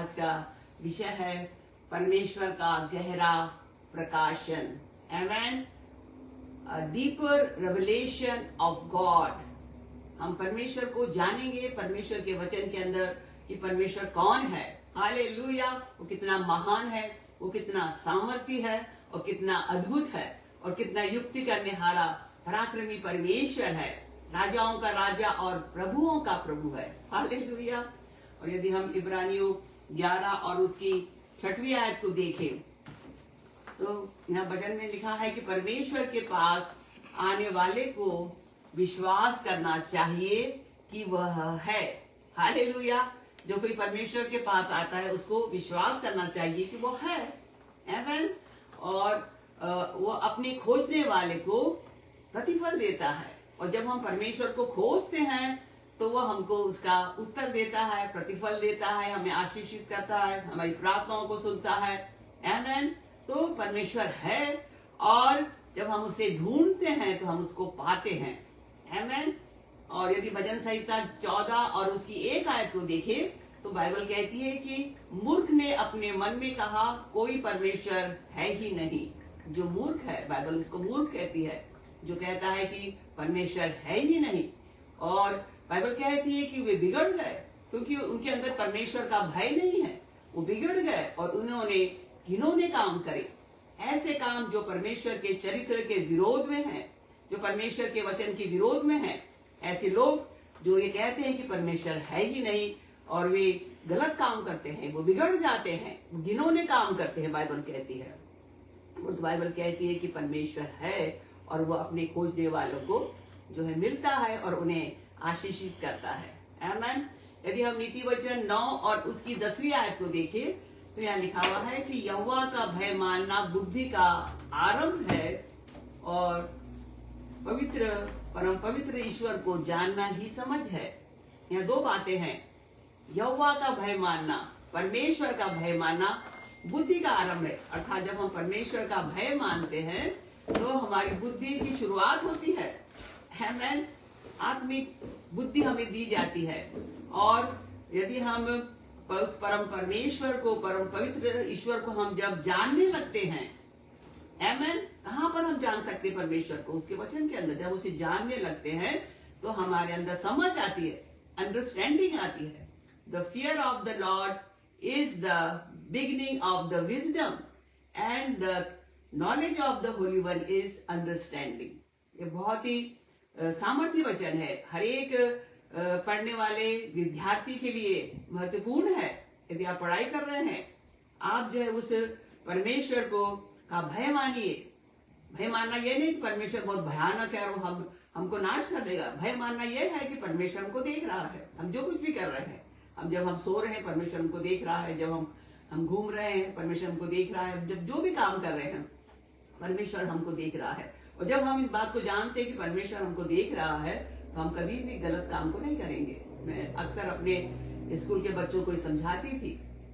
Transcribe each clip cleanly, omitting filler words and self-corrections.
आज का विषय है परमेश्वर का गहरा प्रकाशन। Amen. Deeper revelation of God. हम परमेश्वर को जानेंगे, परमेश्वर के वचन के अंदर कि परमेश्वर कौन है। हालेलुया। वो कितना महान है, वो कितना सामर्थी है और कितना अद्भुत है और कितना युक्ति करने हारा पराक्रमी परमेश्वर है। राजाओं का राजा और प्रभुओं का प्रभु है। हालेलुया। और यदि हम इब्रानियों 11 और उसकी 6वीं आयत को देखें तो यहाँ वचन में लिखा है कि परमेश्वर के पास आने वाले को विश्वास करना चाहिए कि वह है। हालेलुया। जो कोई परमेश्वर के पास आता है उसको विश्वास करना चाहिए कि वो है। आमेन। और वो अपने खोजने वाले को प्रतिफल देता है। और जब हम परमेश्वर को खोजते हैं तो वो हमको उसका उत्तर देता है, प्रतिफल देता है, हमें आशीषित करता है, हमारी प्रार्थनाओं को सुनता है। आमेन। तो परमेश्वर है और जब हम उसे ढूंढते हैं तो हम उसको पाते हैं। आमेन। और यदि भजन संहिता 14 और उसकी 1 आयत को देखें तो बाइबल कहती है कि मूर्ख ने अपने मन में कहा कोई परमेश्वर है ही नहीं। जो मूर्ख है, बाइबल उसको मूर्ख कहती है, जो कहता है कि परमेश्वर है ही नहीं। और बाइबल कहती है कि वे बिगड़ गए क्योंकि उनके अंदर परमेश्वर का भय नहीं है। वो बिगड़ गए और उन्होंने घिनौने काम करे, ऐसे काम जो परमेश्वर के चरित्र के विरोध में है, जो परमेश्वर के वचन के विरोध में है। ऐसे लोग जो ये कहते हैं कि परमेश्वर है ही नहीं और वे गलत काम करते हैं, वो बिगड़ जाते हैं, घिनौने काम करते हैं। बाइबल कहती है, वो तो बाइबल कहती है कि परमेश्वर है और वो अपने खोजने वालों को जो है मिलता है और उन्हें आशीषित करता है। आमेन। यदि हम नीति वचन 9 और उसकी 10वीं आयत को देखें तो यहाँ लिखा हुआ है कि यहोवा का भय मानना बुद्धि का आरंभ है और पवित्र परम पवित्र ईश्वर को जानना ही समझ है। यहाँ 2 बातें हैं। यहोवा का भय मानना, परमेश्वर का भय मानना बुद्धि का आरंभ है। अर्थात जब हम परमेश्वर का भय मानते हैं तो हमारी बुद्धि की शुरुआत होती है। आमेन। आत्मिक बुद्धि हमें दी जाती है। और यदि हम उस परम परमेश्वर को, परम पवित्र ईश्वर को हम जब जानने लगते हैं, आमेन। कहां पर हम जान सकते हैं परमेश्वर को? उसके वचन के अंदर। जब उसे जानने लगते हैं तो हमारे अंदर समझ आती है, अंडरस्टैंडिंग आती है। The fear of the Lord is the beginning of the wisdom and the knowledge of the Holi one is understanding. ये बहुत ही सामर्थ्य वचन है। हर एक पढ़ने वाले विद्यार्थी के लिए महत्वपूर्ण है। यदि आप पढ़ाई कर रहे हैं, आप जो है उस परमेश्वर को का भय मानिए। भय मानना यह नहीं कि परमेश्वर बहुत भयानक है और हमको नाश कर देगा। भय मानना यह है कि परमेश्वर हमको देख रहा है, हम जो कुछ भी कर रहे हैं। जब हम सो रहे हैं परमेश्वर हमको देख रहा है, जब हम घूम रहे हैं परमेश्वर हमको देख रहा है, जब जो भी काम कर रहे हैं परमेश्वर हमको देख रहा है। और जब हम इस बात को जानते हैं कि परमेश्वर हमको देख रहा है तो हम कभी भी गलत काम को नहीं करेंगे। मैं अक्सर अपने स्कूल के बच्चों को समझाती थी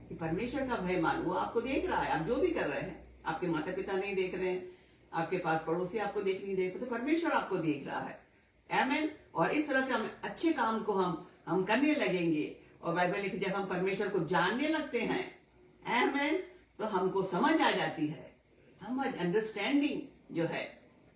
कि परमेश्वर का भय मानो, वो आपको देख रहा है, आप जो भी कर रहे हैं। आपके माता पिता नहीं देख रहे हैं, आपके पास पड़ोसी आपको देख नहीं देख, तो परमेश्वर आपको देख रहा है। आमेन। और इस तरह से हम अच्छे काम को हम करने लगेंगे। और बाइबल लिखी जब हम परमेश्वर को जानने लगते हैं, आमेन, तो हमको समझ आ जाती है। समझ, अंडरस्टैंडिंग जो है,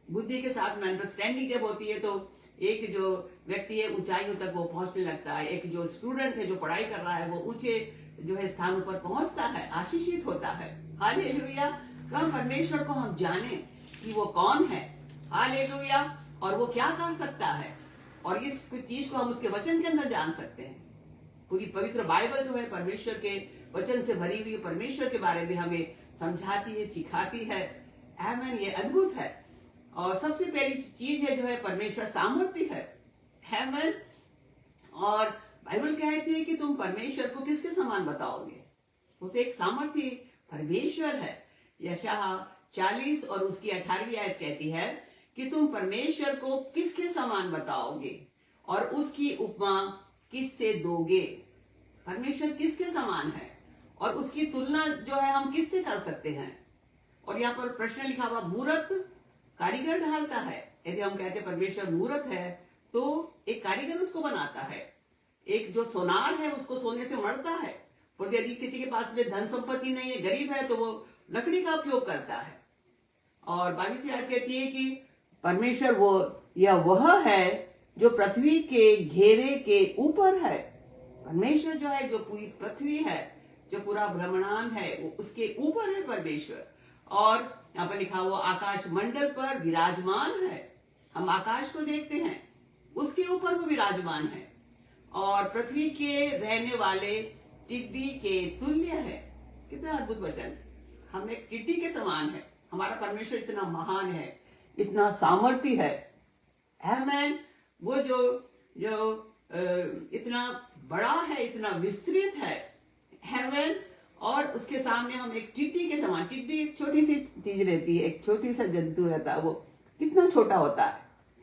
बुद्धि के साथ में अंडरस्टैंडिंग जब होती है तो एक जो व्यक्ति है ऊंचाइयों तक वो पहुंचने लगता है। एक जो स्टूडेंट है जो पढ़ाई कर रहा है वो ऊंचे जो है स्थानों पर पहुंचता है, आशीषित होता है। हालेलुया। तो हम परमेश्वर को हम जाने कि वो कौन है। हालेलुया। और वो क्या कर सकता है, और इस चीज को हम उसके वचन के अंदर जान सकते हैं। पूरी पवित्र बाइबल जो है परमेश्वर के वचन से भरी हुई, परमेश्वर के बारे में हमें समझाती है, सिखाती है। आमेन। ये अद्भुत है। और सबसे पहली चीज है जो है परमेश्वर सामर्थ्य है। आमेन। और बाइबल कहती है कि तुम परमेश्वर को किसके समान बताओगे? वो तो एक सामर्थ्य परमेश्वर है। यशायाह 40 और उसकी 18वीं आयत कहती है कि तुम परमेश्वर को किसके समान बताओगे और उसकी उपमा किससे दोगे? परमेश्वर किसके समान है और उसकी तुलना जो है हम किससे कर सकते हैं? और यहाँ पर प्रश्न लिखा हुआ, मूरत कारीगर ढालता है। यदि हम कहते परमेश्वर मूरत है तो एक कारीगर उसको बनाता है। एक जो सोनार है उसको सोने से मढ़ता है, और यदि किसी के पास में धन संपत्ति नहीं है, गरीब है, तो वो लकड़ी का उपयोग करता है। और 22वीं आयत कहती है कि परमेश्वर वह है जो पृथ्वी के घेरे के ऊपर है। परमेश्वर जो है, जो पूरी पृथ्वी है, जो पूरा ब्रह्मांड है, वो उसके ऊपर है परमेश्वर। और यहाँ पर लिखा हुआ आकाश मंडल पर विराजमान है। हम आकाश को देखते हैं, उसके ऊपर वो विराजमान है और पृथ्वी के रहने वाले टिड्डी के तुल्य है। कितना अद्भुत वचन। हम एक टिड्डी के समान है। हमारा परमेश्वर इतना महान है, इतना सामर्थ्य है। आमेन। वो जो इतना बड़ा है, इतना विस्तृत है। आमेन। और उसके सामने हम एक टिड्डी के समान, टिड्डी एक छोटी सी चीज रहती है, एक छोटी सा जंतु रहता है, वो कितना छोटा होता है,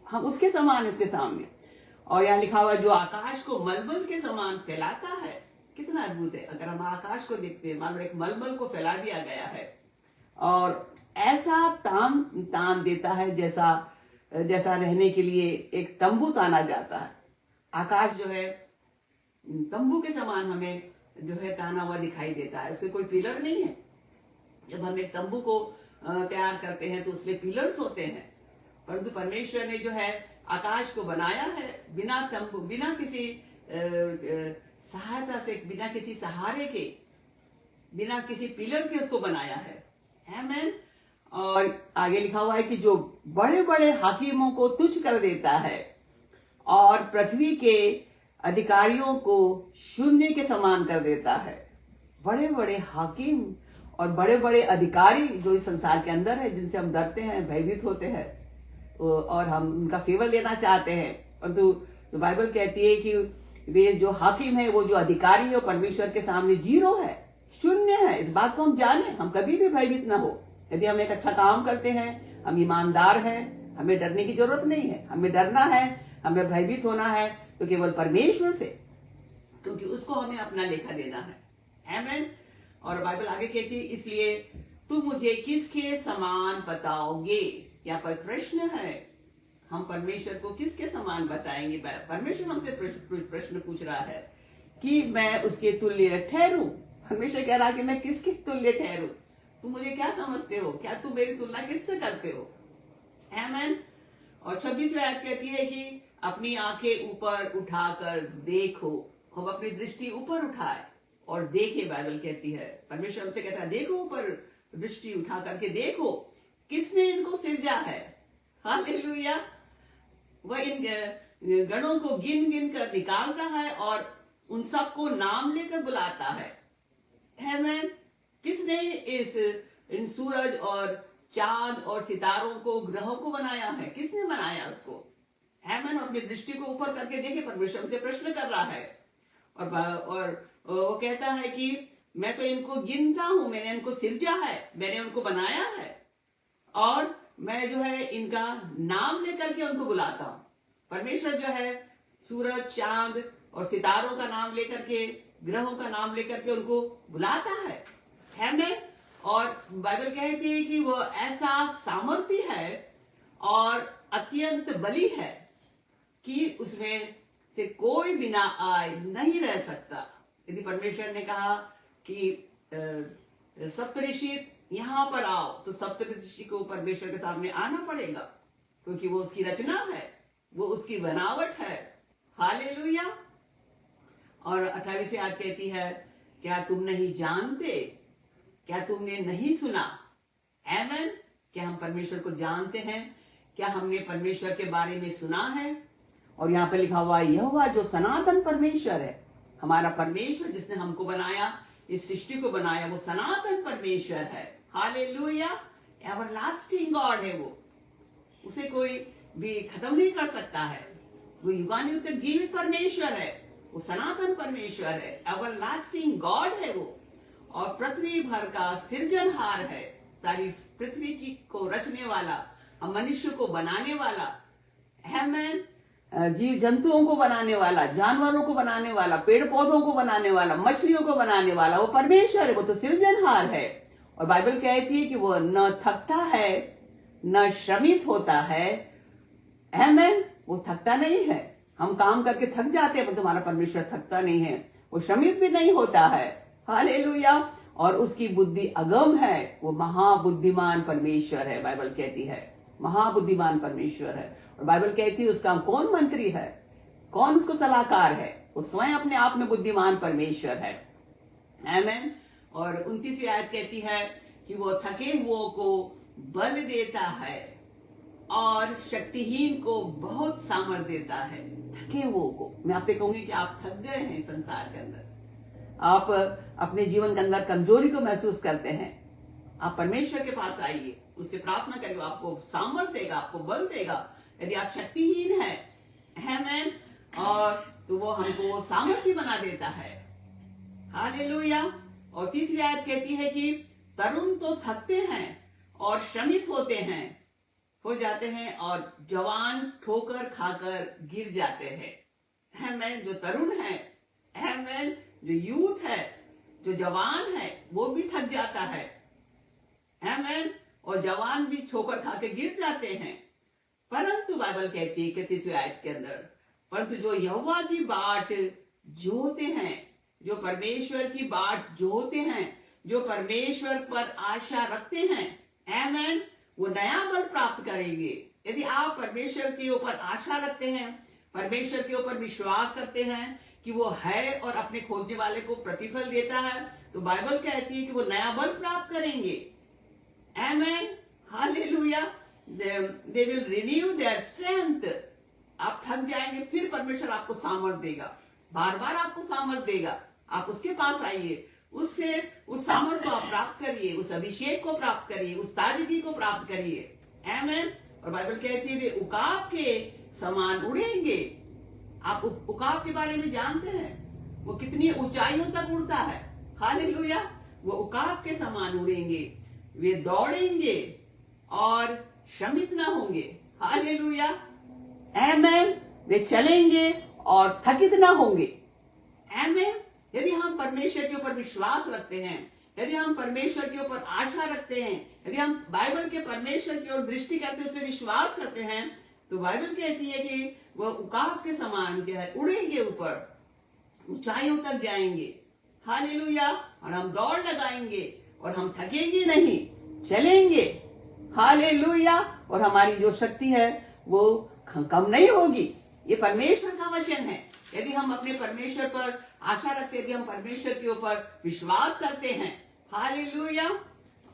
हम उसके समान उसके सामने। और यहाँ लिखा हुआ जो आकाश को मलमल के समान फैलाता है। कितना अद्भुत है। अगर हम आकाश को देखते हैं, मान लो एक मलमल को फैला दिया गया है और ऐसा तान देता है जैसा रहने के लिए एक तंबू ताना जाता है। आकाश जो है तंबू के समान हमें जो है ताना हुआ दिखाई देता है। उसमें कोई पिलर नहीं है। जब हम एक तंबू को तैयार करते हैं तो उसमें पिलर्स होते हैं, परंतु परमेश्वर ने जो है आकाश को बनाया है बिना तंबू, बिना किसी सहायता से, बिना किसी सहारे के, बिना किसी पिलर के उसको बनाया है। आमेन। और आगे लिखा हुआ है कि जो बड़े बड़े हाकिमों को तुच्छ कर देता है और पृथ्वी के अधिकारियों को शून्य के समान कर देता है। बड़े बड़े हाकिम और बड़े बड़े अधिकारी जो इस संसार के अंदर है, जिनसे हम डरते हैं, भयभीत होते हैं और हम उनका फेवर लेना चाहते हैं, परंतु तो बाइबल कहती है कि वे जो हाकिम है, वो जो अधिकारी है, वो परमेश्वर के सामने जीरो है, शून्य है। इस बात को हम जाने, हम कभी भी भयभीत ना हो। यदि हम एक अच्छा काम करते हैं, हम ईमानदार हैं, हमें डरने की जरूरत नहीं है। हमें डरना है, हमें भयभीत होना है तो केवल परमेश्वर से, क्योंकि उसको हमें अपना लेखा देना है। आमेन। और बाइबल आगे कहती है इसलिए तुम मुझे किसके समान बताओगे। यहाँ पर प्रश्न है, हम परमेश्वर को किसके समान बताएंगे। परमेश्वर हमसे प्रश्न पूछ रहा है कि मैं उसके तुल्य ठहरूं। परमेश्वर कह रहा है कि मैं किसके तुल्य ठहरूं। तुम मुझे क्या समझते हो? क्या तुम मेरी तुलना किससे करते हो? आमेन। और 26वीं आयत कहती है कि अपनी आंखें ऊपर उठाकर देखो। हम अपनी दृष्टि ऊपर उठाए और देखे। बाइबल कहती है, परमेश्वर हमसे कहता है देखो, ऊपर दृष्टि उठा करके देखो किसने इनको सिरजा है। हालेलुया। वह इन गणों को गिन गिन कर निकालता है और उन सबको नाम लेकर बुलाता है। आमेन। किसने इन सूरज और चांद और सितारों को, ग्रहों को बनाया है? किसने बनाया उसको? आमेन। अपनी दृष्टि को ऊपर करके देखे। परमेश्वर हमसे प्रश्न कर रहा है और वो कहता है कि मैं तो इनको गिनता हूं, मैंने इनको सिरजा है, मैंने उनको बनाया है और मैं जो है इनका नाम लेकर के उनको बुलाता हूं। परमेश्वर जो है सूरज, चांद और सितारों का नाम लेकर के, ग्रहों का नाम लेकर के उनको बुलाता है। आमेन। और बाइबल कहती है कि वो ऐसा सामर्थ्य है और अत्यंत बली है कि उसमें से कोई बिना आए नहीं रह सकता। यदि परमेश्वर ने कहा कि सप्तऋषि यहां पर आओ, तो सप्तऋषि को परमेश्वर के सामने आना पड़ेगा, क्योंकि वो उसकी रचना है, वो उसकी बनावट है। हालेलुया। और 28वीं आयत कहती है, क्या तुम नहीं जानते? क्या तुमने नहीं सुना? आमेन। क्या हम परमेश्वर को जानते हैं? क्या हमने परमेश्वर के बारे में सुना है? और यहाँ पे लिखा हुआ यहोवा जो सनातन परमेश्वर है, हमारा परमेश्वर जिसने हमको बनाया, इस सृष्टि को बनाया, वो सनातन परमेश्वर है। हालेलुया। एवरलास्टिंग गॉड है वो, उसे कोई भी खत्म नहीं कर सकता है। वो युगानुयुग तक जीवित परमेश्वर है, वो सनातन परमेश्वर है, एवरलास्टिंग गॉड है वो, और पृथ्वी भर का सृजनहार है। सारी पृथ्वी की को रचने वाला, हम मनुष्य को बनाने वाला, आमेन, जीव जंतुओं को बनाने वाला, जानवरों को बनाने वाला, पेड़ पौधों को बनाने वाला, मछलियों को बनाने वाला, वो परमेश्वर है, वो तो सृजनहार है। और बाइबल कहती है कि वो न थकता है न श्रमित होता है। आमेन। वो थकता नहीं है। हम काम करके थक जाते हैं, पर तुम्हारा परमेश्वर थकता नहीं है, वो श्रमित भी नहीं होता है। हालेलुया। और उसकी बुद्धि अगम है, वो महाबुद्धिमान परमेश्वर है। बाइबल कहती है महाबुद्धिमान परमेश्वर है। और बाइबल कहती है उसका कौन मंत्री है, कौन उसको सलाहकार है, वो स्वयं अपने आप में बुद्धिमान परमेश्वर है। आमीन। और 29वीं आयत कहती है कि वो थके हुओं को बल देता है और शक्तिहीन को बहुत सामर्थ देता है। थके हुओं को, मैं आपसे कहूंगी कि आप थक गए हैं संसार के अंदर, आप अपने जीवन के अंदर कमजोरी को महसूस करते हैं, आप परमेश्वर के पास आइए, उससे प्रार्थना करिए, आपको सामर्थ देगा, आपको बल देगा। यदि आप शक्तिहीन हैं, आमीन, और तो वो हमको सामर्थ्य बना देता है। हालेलुया। और 30वीं आयत कहती है कि तरुण तो थकते हैं और श्रमित हो जाते हैं और जवान ठोकर खाकर गिर जाते हैं। आमीन। जो तरुण है, आमीन, जो यूथ है, जो जवान है, वो भी थक जाता है। आमीन। और जवान भी ठोकर खा के गिर जाते हैं। परंतु बाइबल कहती है 31वीं आयत के अंदर, परंतु जो यहोवा की बाट जोते हैं, जो परमेश्वर की बाट जोते हैं, जो परमेश्वर पर आशा रखते हैं, आमीन, वो नया बल प्राप्त करेंगे। यदि आप परमेश्वर के ऊपर आशा रखते हैं, परमेश्वर के ऊपर विश्वास करते हैं कि वो है और अपने खोजने वाले को प्रतिफल देता है, तो बाइबल कहती है कि वो नया बल प्राप्त करेंगे। आमीन। Hallelujah. They will renew their strength. आप थक जाएंगे, फिर परमेश्वर आपको सामर्थ देगा, बार बार आपको सामर्थ देगा। आप उसके पास आइए, उससे उस सामर्थ को आप प्राप्त करिए, उस अभिषेक को प्राप्त करिए, उस ताजगी को प्राप्त करिए। आमीन। और बाइबल कहती है वे उकाब के समान उड़ेंगे। आप उकाब के बारे में जानते हैं, वो कितनी ऊंचाइयों तक उड़ता है। हालेलुया। वो उकाब के समान उड़ेंगे, वे दौड़ेंगे और श्रमित ना होंगे। हालेलुया। आमीन। वे चलेंगे और थकित ना होंगे। आमीन। यदि हम परमेश्वर के ऊपर विश्वास रखते हैं, यदि हम परमेश्वर के ऊपर आशा रखते हैं, यदि हम बाइबल के परमेश्वर की ओर दृष्टि करते हैं, उस पर विश्वास करते हैं, तो बाइबल कहती है कि वह उकाब के समान क्या है, उड़ेंगे, ऊपर ऊंचाइयों तक जाएंगे। हालेलुया। और हम दौड़ लगाएंगे और हम थकेंगे नहीं, चलेंगे। हालेलुया। और हमारी जो शक्ति है वो कम नहीं होगी। ये परमेश्वर का वचन है। यदि हम अपने परमेश्वर पर आशा रखते हैं, यदि हम परमेश्वर के ऊपर विश्वास करते हैं, हालेलुया।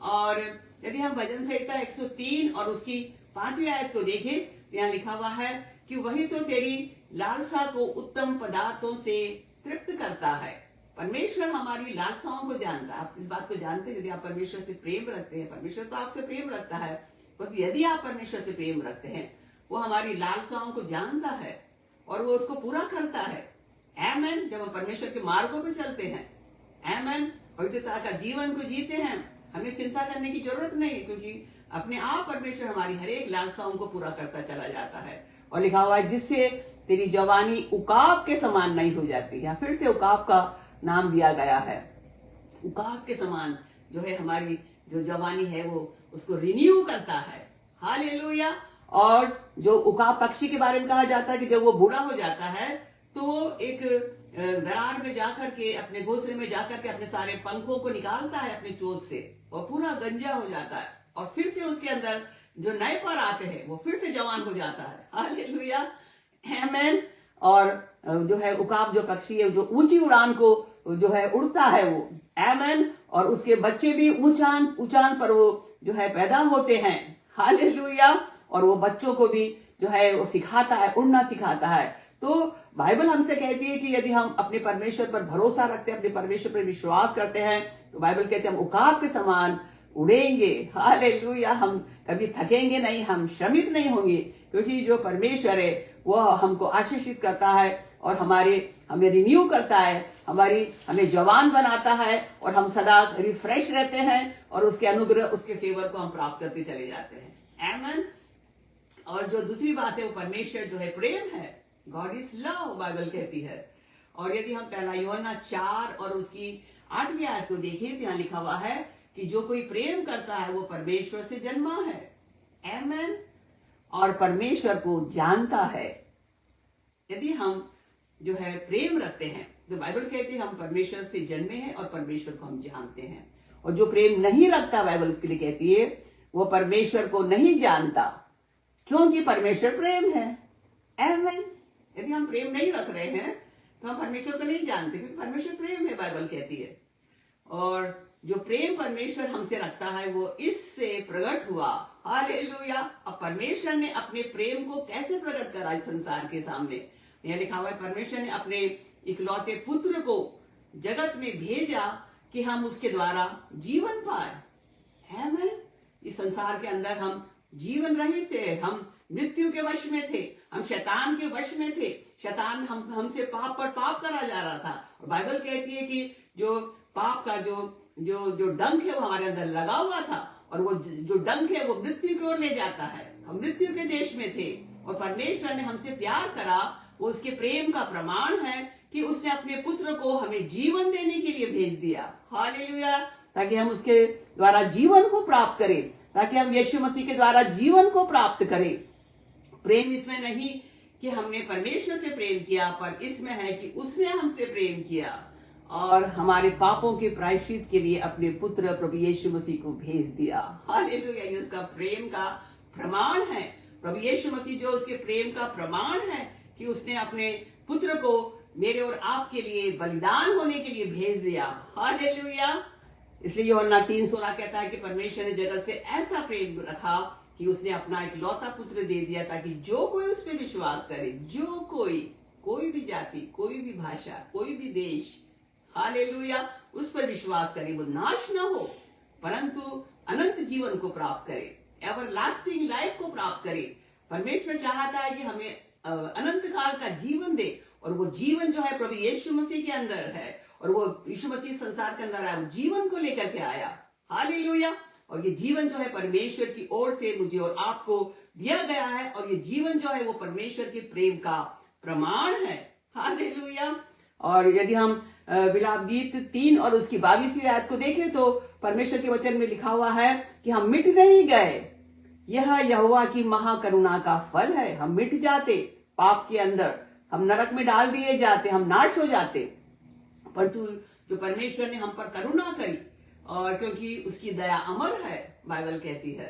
और यदि हम भजन संहिता 103 और उसकी 5वीं आयत को देखें, यहाँ लिखा हुआ है कि वही तो तेरी लालसा को उत्तम पदार्थों से तृप्त करता है। परमेश्वर हमारी लालसाओं को जानता है। आप इस बात को जानते हैं, यदि आप परमेश्वर से प्रेम रखते हैं, परमेश्वर तो आपसे प्रेम रखता है, पर यदि आप परमेश्वर से प्रेम रखते हैं, वो हमारी लालसाओं को जानता है और वो उसको पूरा करता है। आमीन। जब हम परमेश्वर के मार्गों पे चलते हैं, आमीन, पवित्रता का जीवन को जीते हैं, हमें चिंता करने की जरूरत नहीं, क्योंकि अपने आप परमेश्वर हमारी हर एक लालसाओं को पूरा करता चला जाता है। और लिखा हुआ है जिससे तेरी जवानी उकाब के समान नहीं हो जाती। यहाँ फिर से उकाब का नाम दिया गया है। उकाब के समान जो है हमारी जो जवानी है वो उसको रिन्यू करता है। हालेलुया। और जो उकाब पक्षी के बारे में कहा जाता है कि जब वो बूढ़ा हो जाता है तो वो एक दरार में जाकर के, अपने घोंसले में जाकर के अपने सारे पंखों को निकालता है अपने चोंच से, और पूरा गंजा हो जाता है, और फिर से उसके अंदर जो नए पर आते हैं वो फिर से जवान हो जाता है। हालेलुया। आमीन। और जो है उकाब जो पक्षी है, जो ऊंची उड़ान को जो है उड़ता है वो, आमीन, और उसके बच्चे भी ऊंचान पर वो जो है पैदा होते हैं। हालेलुया। और वो बच्चों को भी जो है वो सिखाता है, उड़ना सिखाता है। तो बाइबल हमसे कहती है कि यदि हम अपने परमेश्वर पर भरोसा रखते हैं, अपने परमेश्वर पर विश्वास करते हैं, तो बाइबल कहते हैं हम उकाब के समान उड़ेंगे। हालेलुया। हम कभी थकेंगे नहीं, हम श्रमित नहीं होंगे, क्योंकि जो परमेश्वर है वह हमको आशीषित करता है और हमें रिन्यू करता है, हमें जवान बनाता है, और हम सदा रिफ्रेश रहते हैं, और उसके अनुग्रह, उसके फेवर को हम प्राप्त करते चले जाते हैं। आमीन। और जो दूसरी बात है वो परमेश्वर जो है प्रेम है। गॉड इज लव, बाइबल कहती है। और यदि हम पहला यूहन्ना 4 और उसकी 8वीं आयत को देखें, तो यहाँ लिखा हुआ है कि जो कोई प्रेम करता है वो परमेश्वर से जन्मा है, आमीन, और परमेश्वर को जानता है। यदि हम जो है प्रेम रखते हैं, तो बाइबल कहती है हम परमेश्वर से जन्मे हैं और परमेश्वर को हम जानते हैं। और जो प्रेम नहीं रखता, बाइबल उसके लिए कहती है, वो परमेश्वर को नहीं जानता, क्योंकि परमेश्वर प्रेम है। आमीन। यदि हम प्रेम नहीं रख रहे हैं तो हम परमेश्वर को नहीं जानते, क्योंकि परमेश्वर प्रेम है, बाइबल कहती है। और जो प्रेम परमेश्वर हमसे रखता है वो इससे प्रकट हुआ। हालेलुया। अब परमेश्वर ने अपने प्रेम को कैसे प्रकट करा इस संसार के सामने? यह लिखा हुआ है, परमेश्वर ने अपने इकलौते पुत्र को जगत में भेजा कि हम उसके द्वारा जीवन पाए। आमीन। इस संसार के अंदर हम जीवन रहित थे, हम मृत्यु के वश में थे, हम शैतान के वश में थे। शैतान हमसे पाप पर पाप करा जा रहा था। और बाइबल कहती है कि जो पाप का जो डंक है वो हमारे अंदर लगा हुआ था, और वो जो डंक है वो मृत्यु की ओर ले जाता है। हम मृत्यु के देश में थे और परमेश्वर ने हमसे प्यार करा। वो उसके प्रेम का प्रमाण है कि उसने अपने पुत्र को हमें जीवन देने के लिए भेज दिया। हालेलुया। ताकि हम उसके द्वारा जीवन को प्राप्त करें, ताकि हम यीशु मसीह के द्वारा जीवन को प्राप्त करें। प्रेम इसमें नहीं कि हमने परमेश्वर से प्रेम किया, पर इसमें है कि उसने हमसे प्रेम किया और हमारे पापों के प्रायश्चित के लिए अपने पुत्र प्रभु यीशु मसीह को भेज दिया। हालेलुया। ये उसका प्रेम का प्रमाण है। प्रभु यीशु मसीह जो उसके प्रेम का प्रमाण है कि उसने अपने पुत्र को मेरे और आपके लिए बलिदान होने के लिए भेज दिया। हालेलुया। इसलिए यूहन्ना 3:16 कहता है कि परमेश्वर ने जगत से ऐसा प्रेम रखा कि उसने अपना इकलौता पुत्र दे दिया, ताकि जो कोई उस पर विश्वास करे, जो कोई भी जाति, कोई भी भाषा, कोई भी देश, हालेलुया, उस पर विश्वास करे, वो नाश ना हो परंतु अनंत जीवन को प्राप्त करे, एवरलास्टिंग लाइफ को प्राप्त करे। परमेश्वर चाहता है कि हमें अनंत काल का जीवन दे, और वो जीवन जो है प्रभु यीशु मसीह के अंदर है, और वो यीशु मसीह संसार के अंदर आया, वो जीवन को लेकर के आया। हालेलुया। और ये जीवन जो है परमेश्वर की ओर से मुझे और आपको दिया गया है, और ये जीवन जो है वो परमेश्वर के प्रेम का प्रमाण है। हालेलुया। और यदि हम विलाप गीत 3 और उसकी 22वीं आयत को देखें तो परमेश्वर के वचन में लिखा हुआ है कि हम मिट नहीं गए, यह यहोवा की महाकरुणा का फल है। हम मिट जाते पाप के अंदर, हम नरक में डाल दिए जाते, हम नाश हो जाते, परंतु जो परमेश्वर ने हम पर करुणा करी, और क्योंकि उसकी दया अमर है, बाइबल कहती है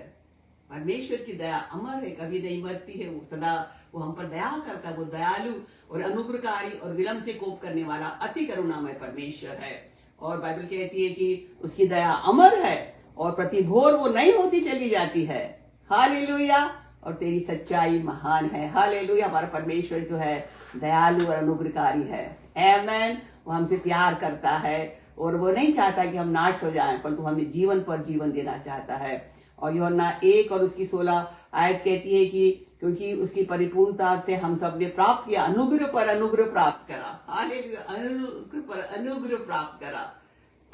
परमेश्वर की दया अमर है, कभी नहीं मरती है, वो सदा वो हम पर दया करता है। वो दयालु और अनुग्रहकारी और विलंब से कोप करने वाला अति करुणामय परमेश्वर है। और बाइबल कहती है कि उसकी दया अमर है और प्रति भोर वो नई होती चली जाती है। हालेलुया। और तेरी सच्चाई महान है। हालेलुया। हमारा परमेश्वर जो है दयालु और अनुग्रहकारी है। आमेन। वो हमसे प्यार करता है और वो नहीं चाहता कि हम नाश हो जाएं, परंतु हमें जीवन पर जीवन देना चाहता है। और यूहन्ना 1 और उसकी 16 आयत कहती है कि क्योंकि उसकी परिपूर्णता से हम सब ने प्राप्त किया, अनुग्रह पर अनुग्रह प्राप्त करा। हालेलुया। अनुग्रह पर अनुग्रह प्राप्त करा।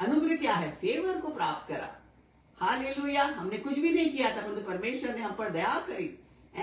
अनुग्रह क्या है? फेवर को प्राप्त करा। हालेलुया। हमने कुछ भी नहीं किया था, परंतु परमेश्वर ने हम पर दया करी।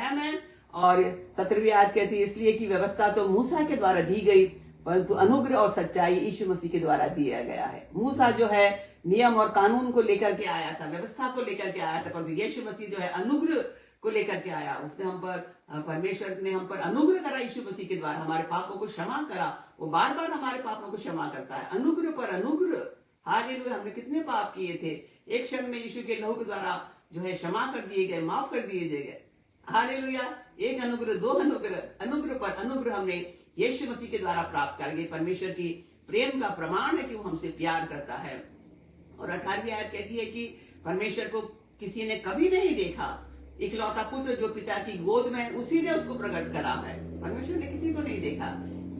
आमेन। और 17वीं आयत कहती है, इसलिए कि व्यवस्था तो मूसा के द्वारा दी गई, परंतु अनुग्रह और सच्चाई यीशु मसीह के द्वारा दिया गया है। मूसा जो है नियम और कानून को लेकर के आया था, व्यवस्था को लेकर के आया था, परंतु यीशु मसीह जो है अनुग्रह को लेकर के आया। उसने हम पर, परमेश्वर ने हम पर अनुग्रह करा यीशु मसीह के द्वारा, हमारे पापों को क्षमा करा। वो बार बार हमारे पापों को क्षमा करता है, अनुग्रह पर अनुग्रह। हालेलुया। हमने कितने पाप किए थे, एक क्षण में यीशु के लहू के द्वारा जो है क्षमा कर दिए गए, माफ कर दिए गए। हालेलुया। एक अनुग्रह, 2 अनुग्रह, अनुग्रह पर अनुग्रह हमने यीशु मसीह के द्वारा प्राप्त कर गए। परमेश्वर की प्रेम का प्रमाण है कि वो हमसे प्यार करता है। और 18वीं आयत कहती है कि परमेश्वर को किसी ने कभी नहीं देखा, इकलौता पुत्र जो पिता की गोद में है उसी ने उसको प्रकट करा है। परमेश्वर ने किसी को नहीं देखा।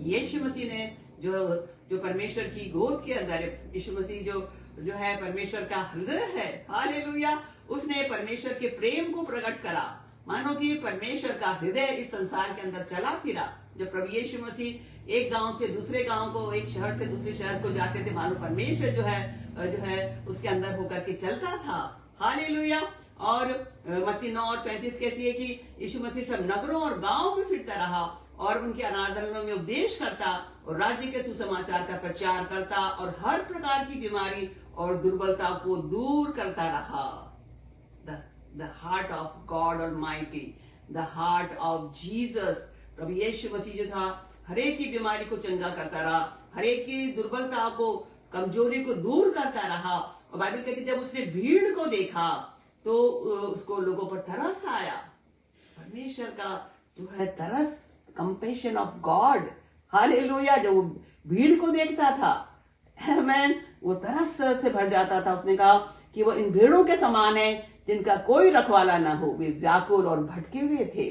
यीशु मसीह ने जो परमेश्वर की गोद के अंदर, यीशु मसीह जो है परमेश्वर का हृदय है। हालेलुया। उसने परमेश्वर के प्रेम को प्रकट करा। मानो कि परमेश्वर का हृदय इस संसार के अंदर चला फिरा। जब प्रभु यीशु मसीह एक गांव से दूसरे गांव को, एक शहर से दूसरे शहर को जाते थे, मानो परमेश्वर जो है उसके अंदर होकर के चलता था। हालेलुया। और मत्ती 9 और 35 कहती है कि यीशु मसीह सब नगरों और गांवों में फिरता रहा और उनके आराधनालयों में उपदेश करता और राज्य के सुसमाचार का प्रचार करता और हर प्रकार की बीमारी और दुर्बलता को दूर करता रहा। The heart of God Almighty, the heart of Jesus, प्रभु यीशु मसीह जो था हर एक की बीमारी को चंगा करता रहा, हर एक की दुर्बलता को, कमजोरी को दूर करता रहा। और बाइबल कहती है जब उसने भीड़ को देखा तो उसको लोगों पर तरस आया। परमेश्वर का जो है तरस, कंपैशन ऑफ गॉड, हालेलुया, जो वो भीड़ को देखता था, आमेन, वो तरस से भर जाता था। उसने कहा कि वो इन भीड़ों के समान है जिनका कोई रखवाला ना हो, वे व्याकुल और भटके हुए थे।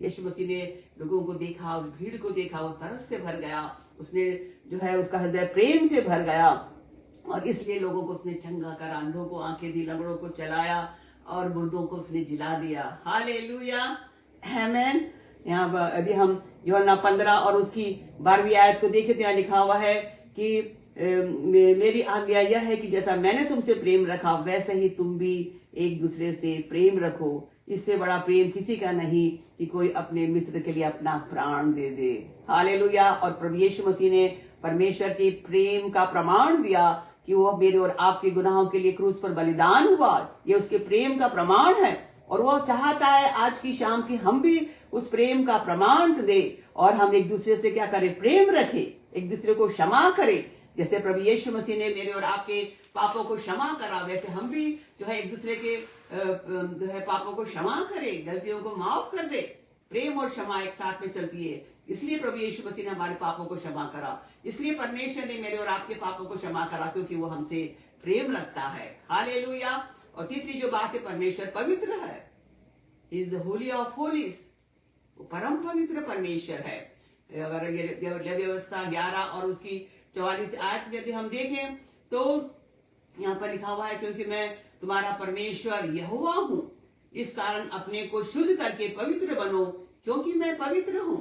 यीशु मसीह ने लोगों को देखा, उस भीड़ को देखा, वो तरस से भर गया, उसने जो है उसका हृदय प्रेम से भर गया और इसलिए लोगों को उसने चंगा कर, अंधों को आंखें दी, लंगड़ों को चलाया और मुर्दों को उसने जिला दिया। हालेलुया, आमेन। यहाँ यदि हम यूहन्ना 15 और उसकी 12वीं आयत को देखें तो यहाँ लिखा हुआ है कि मेरी आज्ञा यह है कि जैसा मैंने तुमसे प्रेम रखा वैसे ही तुम भी एक दूसरे से प्रेम रखो। इससे बड़ा प्रेम किसी का नहीं कि कोई अपने मित्र के लिए अपना प्राण दे दे। हालेलुया। और प्रभु यीशु मसीह ने परमेश्वर के प्रेम का प्रमाण दिया कि वो मेरे और आपके गुनाहों के लिए क्रूस पर बलिदान हुआ। ये उसके प्रेम का प्रमाण है और वो चाहता है आज की शाम की हम भी उस प्रेम का प्रमाण दे और हम एक दूसरे से क्या करें, प्रेम रखें, एक दूसरे को क्षमा करें। जैसे प्रभु यीशु मसीह ने मेरे और आपके पापों को क्षमा करा, वैसे हम भी जो है एक दूसरे के जो है पापों को क्षमा करें, गलतियों को माफ कर दे। प्रेम और क्षमा एक साथ में चलती है, इसलिए प्रभु यीशु मसीह ने हमारे पापों को क्षमा करा, इसलिए परमेश्वर ने मेरे और आपके पापों को क्षमा करा, क्योंकि वो हमसे प्रेम रखता है। हालेलुया। और तीसरी जो बात है, परमेश्वर पवित्र है, is the Holi of Holis, वो परम पवित्र परमेश्वर है। अगर व्यवस्था 11 और उसकी 44 आयत में यदि हम देखें तो यहाँ पर लिखा हुआ है, क्योंकि मैं तुम्हारा परमेश्वर यहोवा हूं, इस कारण अपने को शुद्ध करके पवित्र बनो, क्योंकि मैं पवित्र हूं।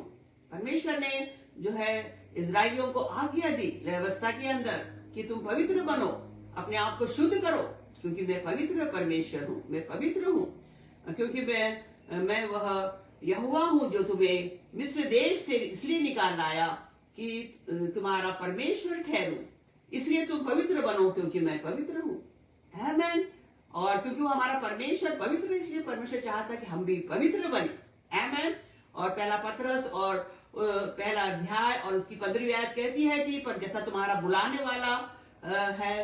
परमेश्वर ने जो है इजराइलियों को आज्ञा दी व्यवस्था के अंदर कि तुम पवित्र बनो, अपने आप को शुद्ध करो, क्योंकि मैं पवित्र परमेश्वर हूं, मैं पवित्र हूं, क्योंकि मैं वह यहोवा हूं जो तुम्हें मिस्र देश से इसलिए निकाल लाया कि तुम्हारा परमेश्वर ठहरूं, इसलिए तुम पवित्र बनो, क्योंकि मैं पवित्र हूं। आमेन। और क्योंकि वो हमारा परमेश्वर पवित्र है, इसलिए परमेश्वर चाहता है कि हम भी पवित्र बने। आमेन। और पहला पतरस और पहला अध्याय और उसकी 15वीं आयत कहती है कि पर जैसा तुम्हारा बुलाने वाला है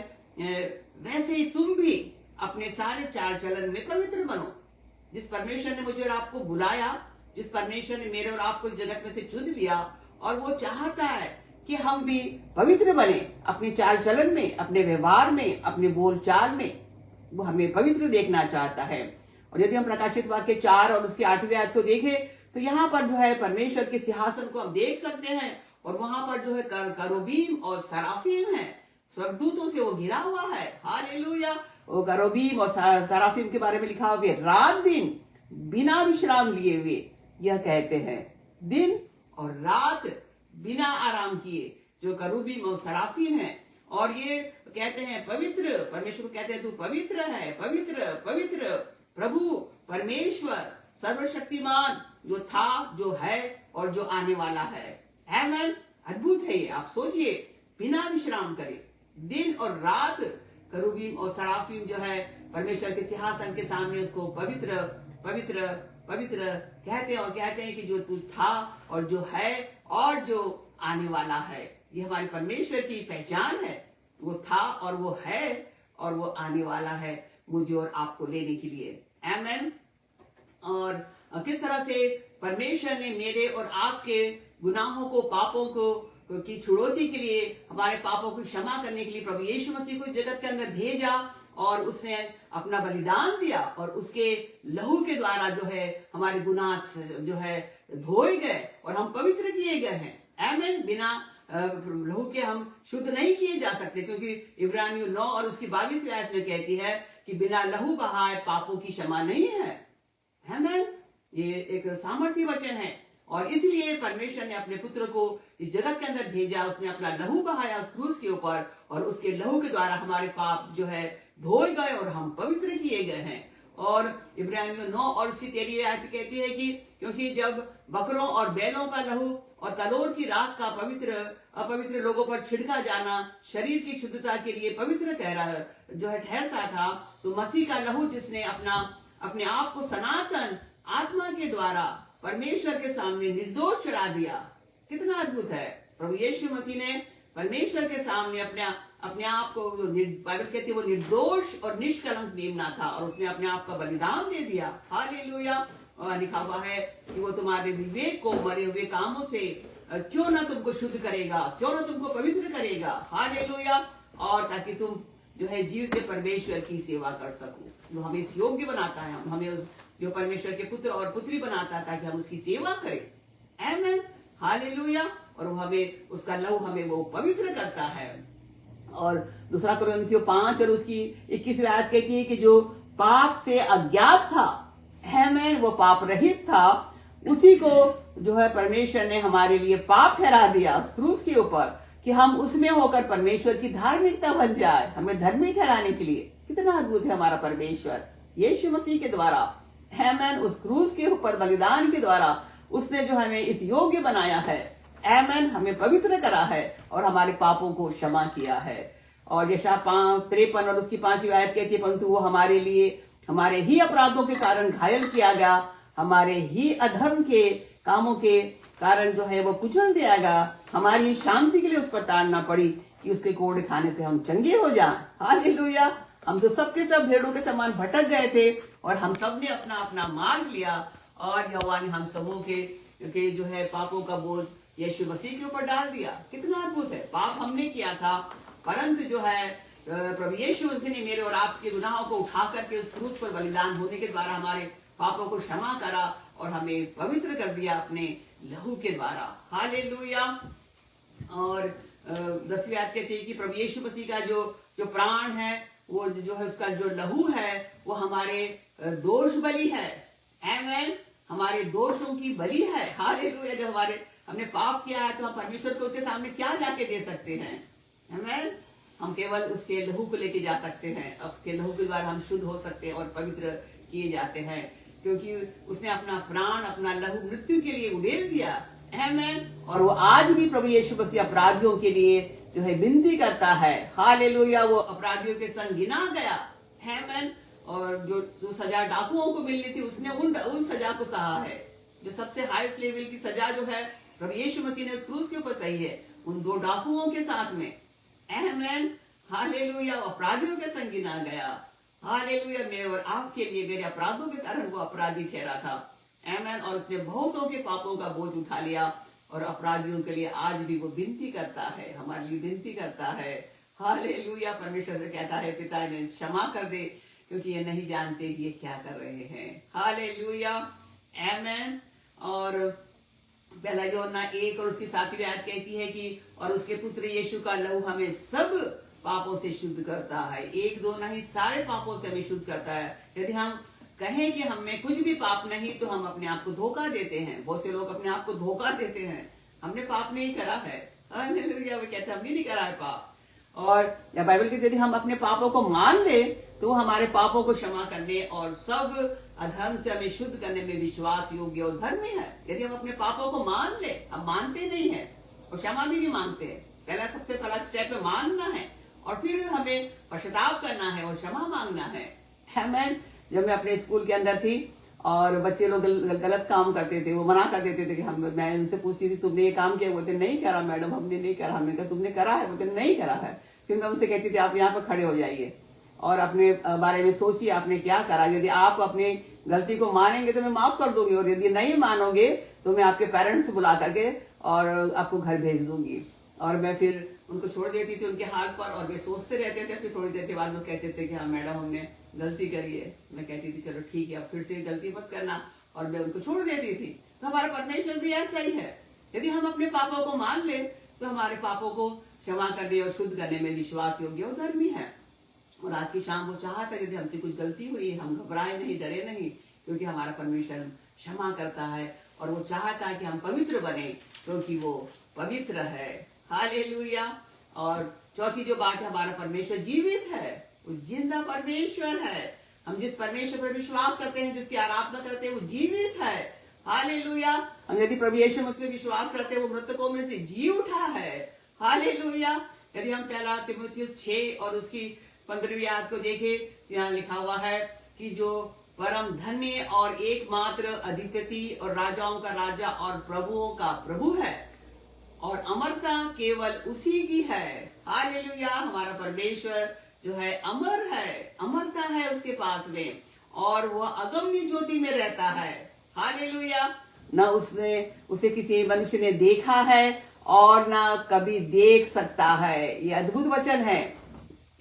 वैसे ही तुम भी अपने सारे चाल चलन में पवित्र बनो। जिस परमेश्वर ने मुझे और आपको बुलाया, जिस परमेश्वर ने मेरे और आपको इस जगत में से चुन लिया, और वो चाहता है कि हम भी पवित्र बने अपने चाल चलन में, अपने व्यवहार में, अपने बोल चाल में, वो हमें पवित्र देखना चाहता है। और यदि हम प्रकाशित वाक्य 4 और उसकी 8वीं आयत को देखें तो यहाँ पर जो है परमेश्वर के सिंहासन को हम देख सकते हैं और वहां पर जो है करोबीम और सराफीम है, स्वर्गदूतों से वो घिरा हुआ है। हालेलुया। वो करोबीम और सराफीम के बारे में लिखा हुआ, रात दिन बिना विश्राम लिए हुए, यह कहते हैं दिन और रात बिना आराम किए जो करूबीम और सराफीम है, और ये कहते हैं पवित्र, परमेश्वर को कहते हैं तू पवित्र है, पवित्र पवित्र प्रभु परमेश्वर सर्वशक्तिमान, जो था, जो है और जो आने वाला है। आमेन। अद्भुत है ये, आप सोचिए, बिना विश्राम करे दिन और रात करूबीम और सराफीम जो है परमेश्वर के सिंहासन के सामने उसको पवित्र पवित्र पवित्र कहते हैं, और कहते हैं कि जो तू था और जो है और जो आने वाला है। ये हमारे परमेश्वर की पहचान है, वो था और वो है और वो आने वाला है मुझे और आपको लेने के लिए। आमेन। और किस तरह से परमेश्वर ने मेरे और आपके गुनाहों को, पापों को की छुड़ौती के लिए, हमारे पापों को क्षमा करने के लिए प्रभु यीशु मसीह को जगत के अंदर भेजा और उसने अपना बलिदान दिया और उसके लहू के द्वारा जो है हमारे गुनाह जो है धोए गए और हम पवित्र किए गए हैं। आमेन। बिना लहू के हम शुद्ध नहीं किए जा सकते, क्योंकि इब्रानियों 9 और उसकी 22वीं आयत में कहती है कि बिना लहू बहाए पापों की क्षमा नहीं है। आमेन। ये एक सामर्थ्य वचन है और इसलिए परमेश्वर ने अपने पुत्र को इस जगत के अंदर भेजा, उसने अपना लहू बहाया उस क्रूस के ऊपर और उसके लहू के द्वारा हमारे पाप जो है धोए गए और हम पवित्र किए गए हैं। और इब्रानियों 9 और उसकी 13वीं आयत कहती है कि क्योंकि जब बकरों और बैलों का लहू और तलोर की राख का पवित्र अपवित्र लोगों पर छिड़का जाना शरीर की शुद्धता के लिए पवित्र ठहरता था, तो मसीह का लहू जिसने अपने आप को सनातन आत्मा के द्वारा परमेश्वर के सामने निर्दोष चढ़ा दिया, कितना अद्भुत है। प्रभु यीशु मसीह ने परमेश्वर के सामने अपने आप को, बाइबल कहती है वो निर्दोष और निष्कलंक मेमना था और उसने अपने आप का बलिदान दे दिया। हालेलुया। लिखा हुआ है कि वो तुम्हारे विवेक को मरे हुए कामों से क्यों ना तुमको शुद्ध करेगा, क्यों ना तुमको पवित्र करेगा। हालेलुया। और ताकि तुम जो है जीवित परमेश्वर की सेवा कर सको, जो हमें इस योग्य बनाता है, हमें जो परमेश्वर के पुत्र और पुत्री बनाता है ताकि हम उसकी सेवा करें। आमीन। हालेलुया। और वो हमें, उसका लहू हमें वो पवित्र करता है। और दूसरा कुरिन्थियों 5 और उसकी 21वीं आयत कहती है कि जो पाप से अज्ञात था, आमीन, वो पाप रहित था, उसी को जो है परमेश्वर ने हमारे लिए पाप ठहरा दिया उस क्रूस के ऊपर, कि हम उसमें होकर परमेश्वर की धार्मिकता बन जाए, हमें धर्मी ठहराने के लिए। कितना अद्भुत है हमारा परमेश्वर। यीशु मसीह के द्वारा, आमीन, उस क्रूस के ऊपर बलिदान के द्वारा उसने जो हमें इस योग्य बनाया है, आमीन, हमें पवित्र करा है और हमारे पापों को क्षमा किया है। और यशायाह 53 और उसकी 5वीं आयत कहती है, परंतु वो हमारे लिए, हमारे ही अपराधों के कारण घायल किया गया, हमारे ही अधर्म के कामों के कारण जो है वो कुचल दिया गया, हमारी शांति के लिए उस पर ताड़ना पड़ी कि उसके कोड़े खाने से हम चंगे हो जाएं। हालेलुया। हम तो सबके सब भेड़ों के समान भटक गए थे और हम सब ने अपना अपना मार्ग लिया और यहोवा ने हम सबों के जो है पापों का बोझ यीशु मसीह के ऊपर डाल दिया। कितना अद्भुत है। पाप हमने किया था, परंतु जो है प्रभु यीशु मसीह ने मेरे और आपके गुनाहों को उठा करके उस क्रूस पर बलिदान होने के द्वारा हमारे पापों को क्षमा करा और हमें पवित्र कर दिया अपने लहू के द्वारा। हालेलुया। और 10वीं आयत कहती है कि प्रभु यीशु मसीह का जो प्राण है, वो जो है उसका जो लहू है वो हमारे दोष बलि है। आमीन। हमारे दोषों की बलि है। हालेलुया। जब हमने पाप किया है तो हम परमेश्वर को उसके सामने क्या जाके दे सकते हैं? आमीन। हम केवल उसके लहू को लेके जा सकते हैं। उसके लहू के द्वारा हम शुद्ध हो सकते हैं और पवित्र किए जाते हैं, क्योंकि उसने अपना प्राण, अपना लहू मृत्यु के लिए उड़ेल दिया। आमीन। और वो आज भी प्रभु यीशु मसीह अपराधियों के लिए जो है विनती करता है। हालेलुया। वो अपराधियों के संग गिना गया। आमीन। और जो सजा डाकुओं को मिलनी थी उसने उन सजा को सहा है। जो सबसे हाईएस्ट लेवल की सजा जो है प्रभु यीशु मसीह ने उस क्रूस के ऊपर सही है, उन 2 डाकुओं के साथ में। आमीन। हालेलुया। अपराधियों के संग गिना गया। हालेलुया। मेरे और आपके लिए, मेरे अपराधों के कारण वो अपराधी ठहरा था। आमीन। और उसने बहुतों के पापों का बोझ उठा लिया और अपराधियों के लिए आज भी वो विनती करता है, हमारे लिए विनती करता है। हालेलुया। परमेश्वर से कहता है, पिता इन्हें क्षमा कर दे क्योंकि ये नहीं जानते कि ये क्या कर रहे हैं। हालेलुया। आमीन। और पहला यूहन्ना 1 और उसकी 7वीं आयत कहती है कि और उसके पुत्र यीशु का लहू हमें सब पापों से शुद्ध करता है। 1-2 नहीं, सारे पापों से हमें शुद्ध करता है। यदि हम कहें कि हम में कुछ भी पाप नहीं तो हम अपने आप को धोखा देते हैं। बहुत से लोग अपने आप को धोखा देते हैं, हमने पाप नहीं करा है। हालेलुया। वो कहते हैं हमने नहीं करा है पाप। और या बाइबल की यदि हम अपने पापों को मान ले तो हमारे पापों को क्षमा करने और सब अधर्म से हमें शुद्ध करने में विश्वास योग्य और धर्मी है। यदि हम अपने पापों को मान ले, हम मानते नहीं है और क्षमा भी नहीं मानते। सबसे पहला स्टेप है मानना है और फिर हमें पश्चाताप करना है और क्षमा मांगना है। आमीन। जब मैं अपने स्कूल के अंदर थी और बच्चे लोग गलत काम करते थे, वो मना कर देते थे कि मैं उनसे पूछती थी तुमने ये काम किया? बोलते नहीं करा मैडम, हमने नहीं करा। हमने कहा तुमने करा है? बोलते नहीं करा है। फिर मैं उनसे कहती थी आप यहाँ पर खड़े हो जाइए और अपने बारे में सोचिए आपने क्या करा। यदि आप अपनी गलती को मानेंगे तो मैं माफ कर दूंगी और यदि नहीं मानोगे तो मैं आपके पेरेंट्स बुला करके और आपको घर भेज दूंगी। और मैं फिर उनको छोड़ देती थी उनके हाथ पर और वे सोचते रहते थे। फिर थोड़ी देर के बाद वो कहते थे कि हाँ मैडम हमने गलती करी है। मैं कहती थी चलो ठीक है, अब फिर से गलती मत करना, और मैं उनको छोड़ देती थी। तो हमारा परमेश्वर भी ऐसा ही है। यदि हम अपने पापों को मान ले तो हमारे पापों को क्षमा करने और शुद्ध करने में विश्वास योग्य और धर्मी है। और आज की शाम वो चाहता है यदि हमसे कुछ गलती हुई, हम घबराए नहीं, डरे नहीं, क्योंकि हमारा परमेश्वर क्षमा करता है और वो चाहता है कि हम पवित्र बने क्योंकि वो पवित्र है। हालेलुया। और चौथी जो बात है, हमारा परमेश्वर जीवित है, वो जिंदा परमेश्वर है। हम जिस परमेश्वर पर विश्वास करते हैं, जिसकी आराधना करते हैं, वो जीवित है। हालेलुया। हम यदि प्रभु यीशु मसीह में विश्वास करते हैं, वो मृतकों में से जी उठा है। हालेलुया। यदि हम पहला तीमुथियुस 6 और उसकी 15वीं आयत को देखें, यहाँ लिखा हुआ है कि जो परम धन्य और एकमात्र अधिपति और राजाओं का राजा और प्रभुओं का प्रभु है और अमरता केवल उसी की है। हालेलुया। हमारा परमेश्वर जो है अमर है, अमरता है उसके पास में, और वह अगम्य ज्योति में रहता है। हालेलुया। न उसने उसे किसी मनुष्य ने देखा है और न कभी देख सकता है। ये अद्भुत वचन है।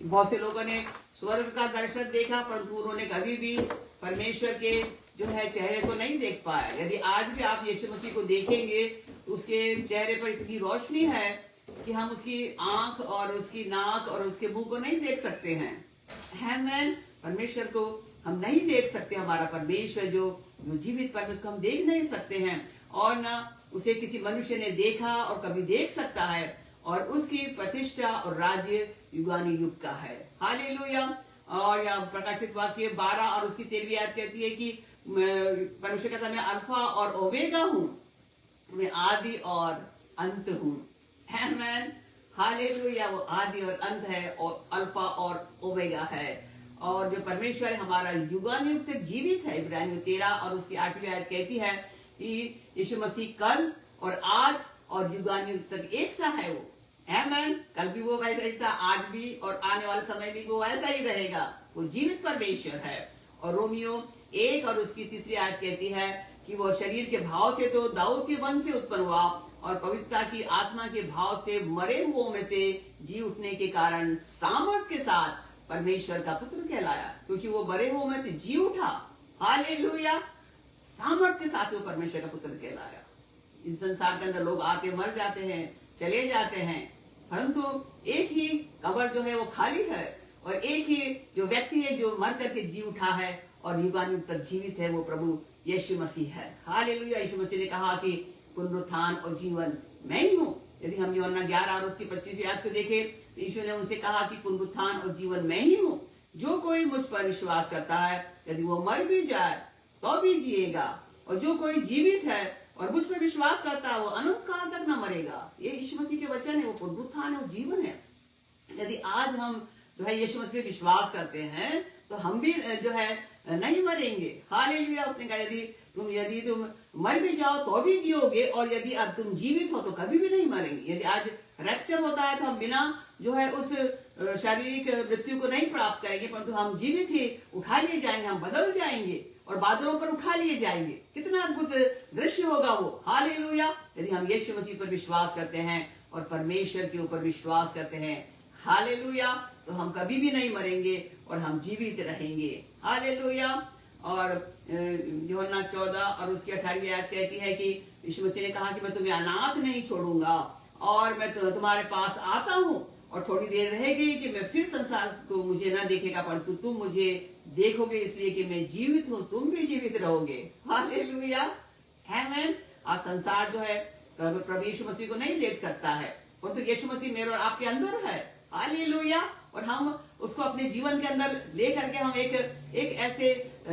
बहुत से लोगों ने स्वर्ग का दर्शन देखा, परंतु उन्होंने कभी भी परमेश्वर के जो है चेहरे को नहीं देख पाया। यदि आज भी आप यीशु मसीह को देखेंगे तो उसके चेहरे पर इतनी रोशनी है कि हम उसकी आंख और उसकी नाक और उसके मुंह को नहीं देख सकते हैं। आमेन। परमेश्वर को हम नहीं देख सकते। हमारा परमेश्वर जो जीवित परमेश्वर को हम देख नहीं सकते हैं, और न उसे किसी मनुष्य ने देखा और कभी देख सकता है, और उसकी प्रतिष्ठा और राज्य युगानुयुग का है। हालेलुया। और यहाँ प्रकाशित वाक्य 12 और उसकी 13वीं आयत कहती है कि परमेश्वर कहता है, मैं अल्फा और ओमेगा हूँ, मैं आदि और अंत हूँ। आमेन। हालेलुया। वो आदि और अंत है, और अल्फा और ओमेगा है। और जो परमेश्वर हमारा युगानुयुग तक जीवित है। इब्रानियों 13 और उसकी 8वीं आयत कहती है कि यीशु मसीह कल और आज और युगानुयुग तक एक सा है वो। आमेन। कल भी वो वैसा ही था, आज भी और आने वाले समय भी वो वैसा ही रहेगा। वो जीवित परमेश्वर है। और रोमियो 1 और उसकी 3री आयत कहती है कि वो शरीर के भाव से तो दाऊद के वंश से उत्पन्न हुआ, और पवित्रता की आत्मा के भाव से मरे हुओं में से जी उठने के कारण सामर्थ के साथ परमेश्वर का पुत्र कहलाया, क्योंकि वो मरे हुओं में से जी उठा। हालेलुया। सामर्थ के साथ वो परमेश्वर का पुत्र कहलाया। इस संसार के अंदर लोग आते मर जाते हैं, चले जाते हैं, परंतु एक ही कब्र जो है वो खाली है, और एक ही जो व्यक्ति है जो मर करके जी उठा है और युगानुयुग तक जीवित है, वो प्रभु यीशु मसीह है। हालेलुया। यीशु मसीह ने कहा कि पुनरुत्थान और जीवन मैं ही हूँ। यदि हम यूहन्ना 11 और उसकी 25वीं आयत को देखें, तो यीशु ने उनसे कहा कि पुनरुत्थान और जीवन मैं ही हूँ। जो कोई मुझ पर विश्वास करता है, यदि वो मर भी जाए तो भी जिएगा, और जो कोई जीवित है और मुझ पर विश्वास करता है, वो अनंत काल तक न मरेगा। ये यीशु मसीह के वचन है। वो पुनरुत्थान और जीवन है। यदि आज हम जो है यीशु मसीह पे विश्वास करते हैं, तो हम भी जो है नहीं मरेंगे। हालेलुया। उसने कहा यदि तुम मर भी जाओ तो भी जियोगे, और यदि अब तुम जीवित हो तो कभी भी नहीं मरेंगे। यदि आज रैप्चर होता है तो हम बिना जो है उस शारीरिक मृत्यु को नहीं प्राप्त करेंगे, परंतु हम जीवित ही उठा लिए जाएंगे, हम बदल जाएंगे और बादलों पर उठा लिए जाएंगे। कितना अद्भुत दृश्य होगा वो। हालेलुया। यदि हम यीशु मसीह पर विश्वास करते हैं और परमेश्वर के ऊपर विश्वास करते हैं, हालेलुया, तो हम कभी भी नहीं मरेंगे और हम जीवित रहेंगे। हालेलुया। और यूहन्ना 14 और उसकी 18वीं आयत कहती है कि यीशु मसीह ने कहा कि मैं तुम्हें अनाथ नहीं छोड़ूंगा, और मैं तुम्हारे पास आता हूँ, और थोड़ी देर रह गई कि मैं फिर संसार को मुझे न देखेगा, परंतु तुम मुझे देखोगे, इसलिए कि मैं जीवित हूँ, तुम भी जीवित रहोगे। हालेलुया। आमेन। आज संसार जो है प्रभु यीशु मसीह को नहीं देख सकता है, परंतु यीशु मसीह मेरे और आपके अंदर है। हालेलुया। और हम उसको अपने जीवन के अंदर लेकर के हम एक ऐसे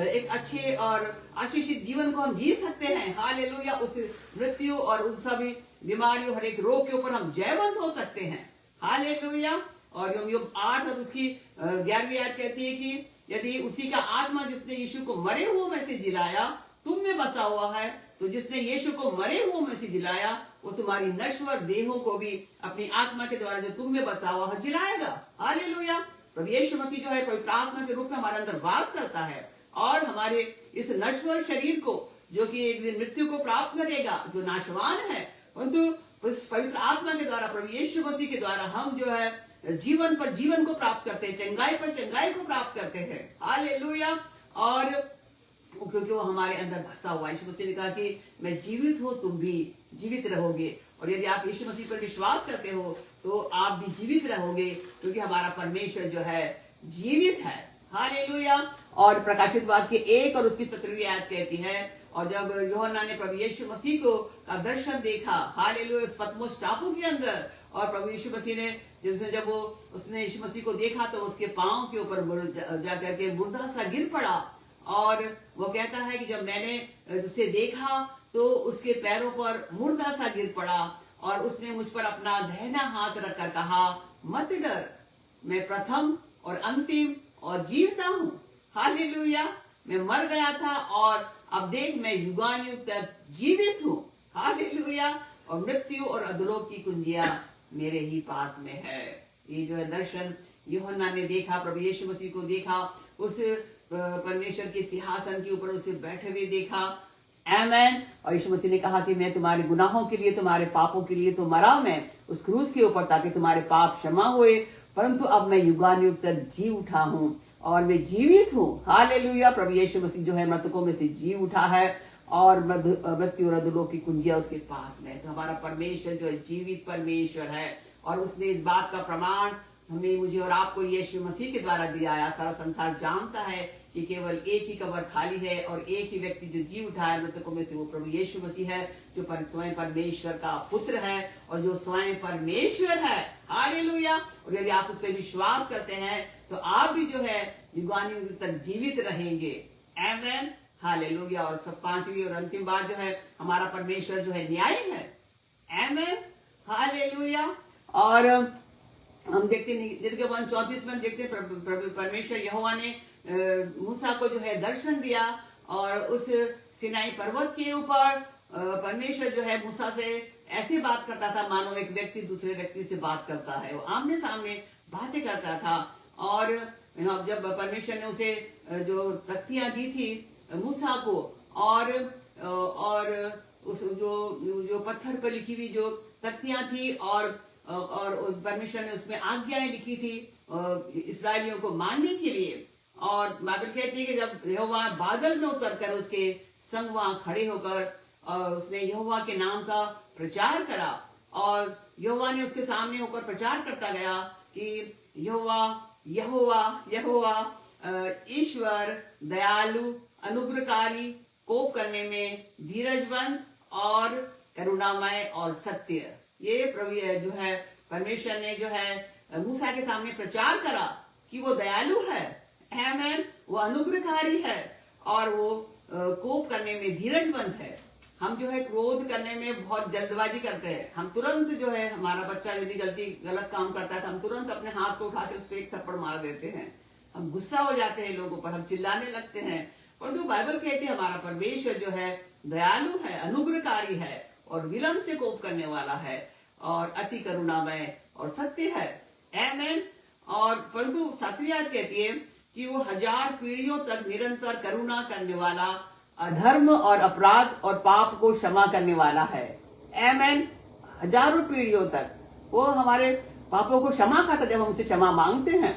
एक अच्छे और आशीषित जीवन को हम जी सकते हैं। हालेलुया। उस मृत्यु और उस सभी बीमारियों, हर एक रोग के ऊपर हम जयवंत हो सकते हैं। हालेलुया। और योग 8 और उसकी 11वीं आयत कहती है कि यदि उसी का आत्मा जिसने यीशु को मरे हुओं में से जिलाया तुम में बसा हुआ है, तो जिसने यीशु को मरे हुओं में से जिलाया, वो तुम्हारी नश्वर देहों को भी अपनी आत्मा के द्वारा जो तुम में बसा हुआ है जिलाएगा। हालेलुया। प्रभु यीशु मसीह जो है पवित्र आत्मा के रूप में हमारे अंदर वास करता है, और हमारे इस नश्वर शरीर को, जो कि एक दिन मृत्यु को प्राप्त करेगा, जो नाशवान है, परंतु उस पवित्र आत्मा के द्वारा, प्रभु यीशु मसीह के द्वारा हम जो है जीवन पर जीवन को प्राप्त करते हैं, चंगाई पर चंगाई को प्राप्त करते हैं। हालेलुया। और क्योंकि वो हमारे अंदर बसा हुआ है। यीशु मसीह ने कहा कि मैं जीवित हूँ, तुम भी जीवित रहोगे, और यदि आप यीशु मसीह पर विश्वास करते हो तो आप भी जीवित रहोगे, क्योंकि हमारा परमेश्वर जो है जीवित है। हालेलुया। और प्रकाशित वाक्य 1 और उसकी 17वीं आयत कहती है, और जब यूहन्ना ने प्रभु यीशु मसीह को का दर्शन देखा, हालेलुया, उस पतमोस टापू के अंदर, और प्रभु यीशु मसीह ने जब उसने यीशु मसीह को देखा तो उसके पांव के ऊपर जाकर के मुर्दा सा गिर पड़ा, और वो कहता है कि जब मैंने उसे देखा तो उसके पैरों पर मुर्दा सा गिर पड़ा, और उसने मुझ पर अपना दाहिना हाथ रखकर कहा, मत डर, मैं प्रथम और अंतिम और जीवता हूँ। हालेलुया। मैं मर गया था और अब देख मैं युगानुयुग तक जीवित हूँ। हालेलुया। और मृत्यु और अधोलोक की कुंजियां मेरे ही पास में है। ये जो है दर्शन यूहन्ना ने देखा, प्रभु यीशु मसीह को देखा, उस परमेश्वर के सिंहासन के ऊपर उसे बैठे हुए देखा। आमेन। और यीशु मसीह ने कहा कि मैं तुम्हारे गुनाहों के लिए, तुम्हारे पापों के लिए तो मरा मैं उस क्रूस के ऊपर, ताकि तुम्हारे पाप क्षमा हुए, परंतु अब मैं युगानुयुग तक जी उठा हूं और मैं जीवित हूं। हालेलुया। प्रभु यीशु मसीह जो है मृतकों में से जी उठा है और मृत्यु और अधोलोक की कुंजियां उसके पास में। तो हमारा परमेश्वर जो है जीवित परमेश्वर है, और उसने इस बात का प्रमाण हमें, मुझे और आपको यीशु मसीह के द्वारा दिया है। सारा संसार जानता है कि केवल एक ही कब्र खाली है और एक ही व्यक्ति जो जी उठा है मृतकों में से, वो प्रभु यीशु मसीह है, जो स्वयं परमेश्वर का पुत्र है और जो स्वयं परमेश्वर है। हालेलुया। और यदि आप उस पर विश्वास करते हैं तो आप भी जो है युगानुयुग तक जीवित रहेंगे। आमेन। हालेलुया। और सब पांचवी और अंतिम बात जो है, हमारा परमेश्वर जो है न्यायी है। आमेन। हालेलुया। और हम देखते हैं निर्गमन 1:34 में हम देखते हैं प्रभु परमेश्वर यहोवा ने मूसा को जो है दर्शन दिया, और उस सिनाई पर्वत के ऊपर परमेश्वर जो है मूसा से ऐसे बात करता था मानो एक व्यक्ति दूसरे व्यक्ति से बात करता है। वो आमने सामने बातें करता था। और जब परमेश्वर ने उसे जो तख्तियां दी थी मूसा को, और उस जो पत्थर पर लिखी हुई जो तख्तियां थी, और परमेश्वर ने उसमें आज्ञाएं लिखी थी इस्राएलियों को मानने के लिए। और बाइबल कहती है कि जब यहोवा बादल में उतरकर उसके संग वहां खड़े होकर उसने यहोवा के नाम का प्रचार करा, और यहोवा ने उसके सामने होकर प्रचार करता गया कि यहोवा यहोवा यहोवा ईश्वर, दयालु, अनुग्रहकारी, कोप करने में धीरजवंत और करुणामय और सत्य। ये प्रभु जो है परमेश्वर ने जो है मूसा के सामने प्रचार करा कि वो दयालु है। आमेन। वो अनुग्रहकारी है और वो कोप करने में धीरजवंत है। हम जो है क्रोध करने में बहुत जल्दबाजी करते हैं। हम तुरंत जो है, हमारा बच्चा यदि गलत काम करता है तो हम तुरंत अपने हाथ को उठा के उस पर एक थप्पड़ मार देते हैं। हम गुस्सा हो जाते हैं लोगों पर, हम चिल्लाने लगते हैं। परंतु बाइबल कहती है हमारा परमेश्वर जो है दयालु है, अनुग्रहकारी है और विलंब से कोप करने वाला है और अति करुणामय और सत्य है। आमेन। और परंतु 7वीं आयत कहती है कि वो 1000 पीढ़ियों तक निरंतर करुणा करने वाला, अधर्म और अपराध और पाप को क्षमा करने वाला है। आमेन। हजारों पीढ़ियों तक वो हमारे पापों को क्षमा करता जब हम उसे क्षमा मांगते हैं।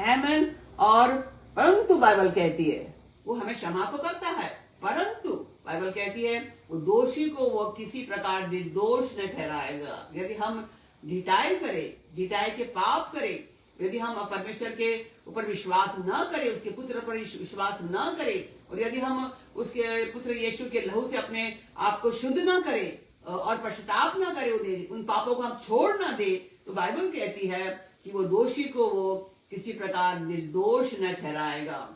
आमेन। और परंतु बाइबल कहती है वो हमें क्षमा तो करता है, परंतु बाइबल कहती है वो दोषी को वो किसी प्रकार निर्दोष न ठहराएगा। यदि हम ढिठाई करें, ढिठाई के पाप करें, यदि हम परमेश्वर के ऊपर विश्वास न करें, उसके पुत्र पर विश्वास न करें, और यदि हम उसके पुत्र यीशु के लहू से अपने आप को शुद्ध न करें और पश्चाताप न करें, उन पापों को हम छोड़ न दे, तो बाइबल कहती है कि वो दोषी को वो किसी प्रकार निर्दोष न ठहराएगा।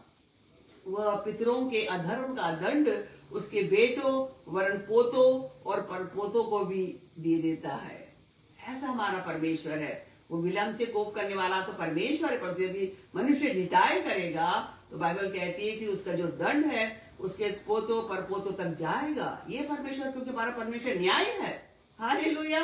वह पितरों के अधर्म का दंड उसके बेटों, वरन पोतों और परपोतों को भी दे देता है। ऐसा हमारा परमेश्वर है। वो विलंब से कोप करने वाला तो परमेश्वर है, पर यदि मनुष्य ढिठाई करेगा तो बाइबल कहती है कि उसका जो दंड है उसके पोतों परपोतों तक जाएगा। ये परमेश्वर, क्योंकि हमारा परमेश्वर न्याय है। हालेलुया।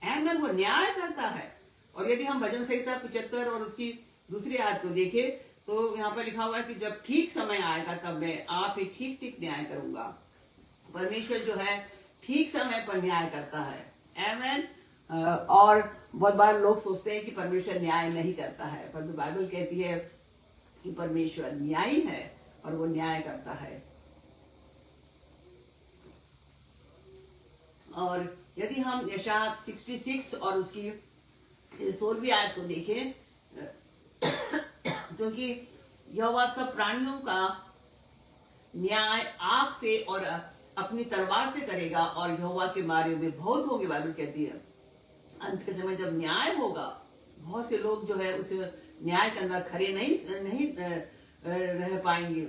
आमेन। वो न्याय करता है। और यदि हम भजन संहिता 75 और उसकी दूसरी आयत को देखें तो यहाँ पर लिखा हुआ है कि जब ठीक समय आएगा तब मैं आप ही ठीक ठीक न्याय करूंगा। परमेश्वर जो है ठीक समय पर न्याय करता है। आमेन। और बहुत बार लोग सोचते हैं कि परमेश्वर न्याय नहीं करता है, परंतु बाइबल कहती है कि परमेश्वर न्यायी है और वो न्याय करता है। और यदि हम यशायाह 66 और उसकी 16वीं आयत को देखें, क्योंकि यहोवा सब प्राणियों का न्याय आग से और अपनी तलवार से करेगा और यहोवा के मारे हुए बहुत होंगे। बाइबल कहती है अंत के समय जब न्याय होगा, बहुत से लोग जो है उस न्याय के अंदर खड़े नहीं रह पाएंगे।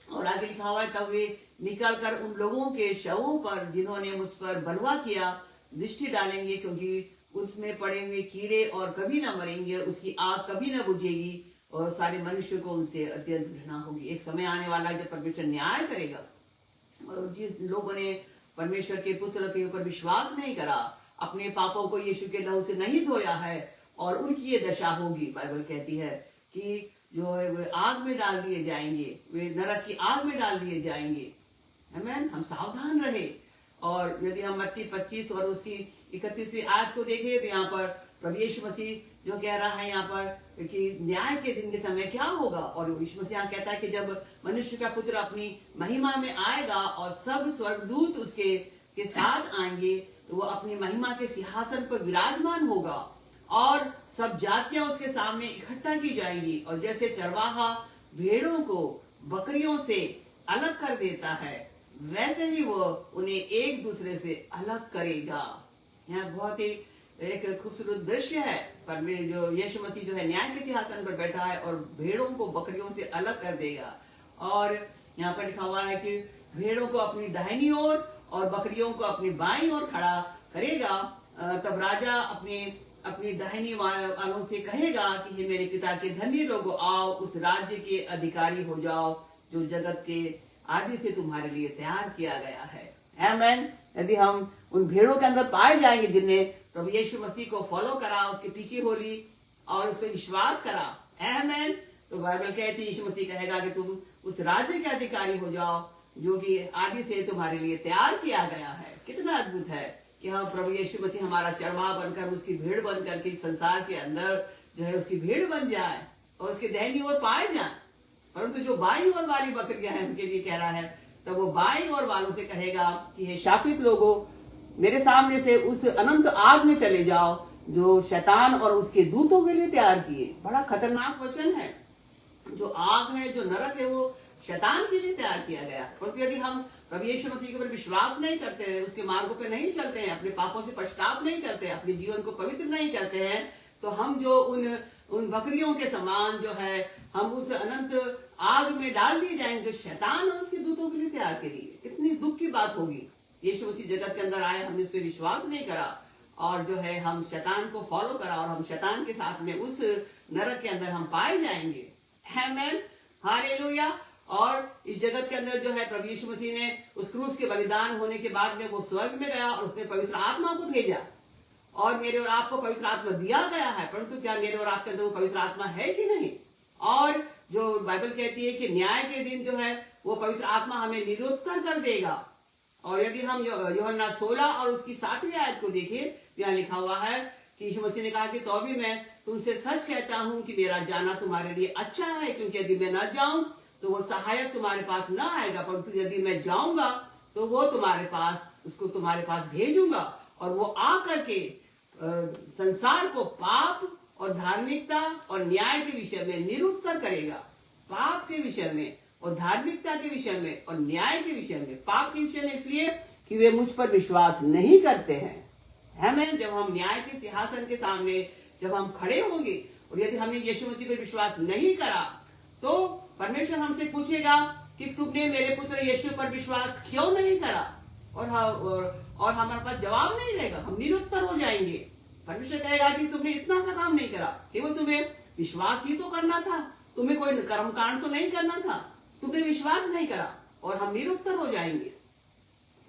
और आगे लिखा हुआ है तब वे निकल कर उन लोगों के शवों पर जिन्होंने मुझ पर बलवा किया दृष्टि डालेंगे, क्योंकि उसमें पड़े हुए कीड़े और कभी ना मरेंगे, उसकी आग कभी ना बुझेगी और सारे मनुष्य को उनसे अत्यंत घृणा होगी। एक समय आने वाला है जब परमेश्वर न्याय करेगा और जिस लोगों ने परमेश्वर के पुत्र के ऊपर विश्वास नहीं करा, अपने पापों को यीशु के लहू से नहीं धोया है, और उनकी ये दशा होगी। बाइबल कहती है कि जो है वे आग में डाल दिए जाएंगे, वे नरक की आग में डाल दिए जाएंगे। आमीन। हम सावधान रहे। और यदि हम मत्ती 25 और उसकी 31वीं आयत को देखें तो यहाँ पर प्रभु यीशु मसीह जो कह रहा है यहाँ पर कि न्याय के दिन के समय क्या होगा, और यीशु मसीह यहाँ कहता है कि जब मनुष्य का पुत्र अपनी महिमा में आएगा और सब स्वर्गदूत उसके के साथ आएंगे, तो वो अपनी महिमा के सिंहासन पर विराजमान होगा और सब जातियां उसके सामने इकट्ठा की जाएंगी। और जैसे चरवाहा भेड़ों को बकरियों से अलग कर देता है, वैसे ही वो उन्हें एक दूसरे से अलग करेगा। यहाँ बहुत ही एक खूबसूरत दृश्य है। पर जो यीशु मसीह जो है न्याय के सिंहासन पर बैठा है और भेड़ों को बकरियों से अलग कर देगा। और यहाँ पर लिखा हुआ है कि भेड़ों को अपनी दाहिनी ओर और बकरियों को अपनी बाईं ओर खड़ा करेगा। तब राजा अपनी दाहिनी वालों से कहेगा कि हे मेरे पिता के धन्य लोगों, आओ उस राज्य के अधिकारी हो जाओ जो जगत के आदि से तुम्हारे लिए तैयार किया गया है। आमीन। यदि हम उन भेड़ों के अंदर पाए जाएंगे जिनने प्रभु यीशु मसीह को फॉलो करा, उसके पीछे हो ली और उस पर विश्वास करा, आमीन, तो बाइबल कहती है यीशु मसीह कहेगा कि तुम उस राज्य के अधिकारी हो जाओ जो कि आदि से तुम्हारे लिए तैयार किया गया है। कितना अद्भुत है कि हम प्रभु यीशु मसीह हमारा चरवाहा बनकर, उसकी भीड़ बनकर के संसार के अंदर जो है उसकी भीड़ बन जाए और उसके दाहिनी ओर पाए जाए। परंतु जो बाईं ओर वाली बकरियां हैं उनके लिए कह रहा है, तब वो बाईं ओर वालों से कहेगा कि हे शापित लोगों, मेरे सामने से उस अनंत आग में चले जाओ जो शैतान और उसके दूतों के लिए तैयार किए। बड़ा खतरनाक वचन है। जो आग है, जो नरक है, वो शैतान के लिए तैयार किया गया। परंतु यदि हम प्रभु यीशु मसीह के ऊपर विश्वास नहीं करते, उसके मार्गों पे नहीं चलते हैं, अपने पापों से पश्चाताप नहीं करते, अपने जीवन को पवित्र नहीं करते हैं, तो हम जो उन बकरियों के समान जो है हम उस अनंत आग में डाल दिए जाएंगे जो शैतान और उसके दूतों के लिए तैयार करिए। कितनी दुख की बात होगी। यीशु मसीह जगत के अंदर आए, हमने उस पर विश्वास नहीं करा और जो है हम शैतान को फॉलो करा और हम शैतान के साथ में उस नरक के अंदर हम पाए जाएंगे। आमीन, हालेलुया। और इस जगत के अंदर जो है प्रभु यीशु मसीह ने उस क्रूस के बलिदान होने के बाद में वो स्वर्ग में गया और उसने पवित्र आत्मा को भेजा और मेरे और आपको पवित्र आत्मा दिया गया है। परंतु क्या मेरे और आपके अंदर वो पवित्र आत्मा है कि नहीं? और जो बाइबल कहती है कि न्याय के दिन जो है वो पवित्र आत्मा हमें निरुत्तर कर देगा। और यदि हम यूहन्ना 16 और उसकी 7वीं आयत को देखें, यहाँ लिखा हुआ है कि यीशु मसीह ने कहा कि तो भी मैं तुमसे सच कहता हूं कि मेरा जाना तुम्हारे लिए अच्छा है, क्योंकि यदि मैं न जाऊं तो वो सहायक तुम्हारे पास न आएगा, परंतु यदि मैं जाऊंगा तो वो उसको तुम्हारे पास भेजूंगा और वो आकर के संसार को पाप और धार्मिकता और न्याय के विषय में निरुत्तर करेगा। पाप के विषय में और धार्मिकता के विषय में और न्याय के विषय में। पाप के विषय में इसलिए कि वे मुझ पर विश्वास नहीं करते हैं। हमें जब हम न्याय के सिंहासन के सामने जब हम खड़े होंगे और यदि हमने यीशु मसीह पर विश्वास नहीं करा तो परमेश्वर हमसे पूछेगा कि तुमने मेरे पुत्र यीशु पर विश्वास क्यों नहीं करा, और हमारे पास जवाब नहीं रहेगा, हम निरुत्तर हो जाएंगे। परमेश्वर कहेगा कि तुमने इतना सा काम नहीं करा, केवल तुम्हें विश्वास ही तो करना था, तुम्हें कोई कर्मकांड तो नहीं करना था, तुमने विश्वास नहीं करा, और हम निरुत्तर हो जाएंगे।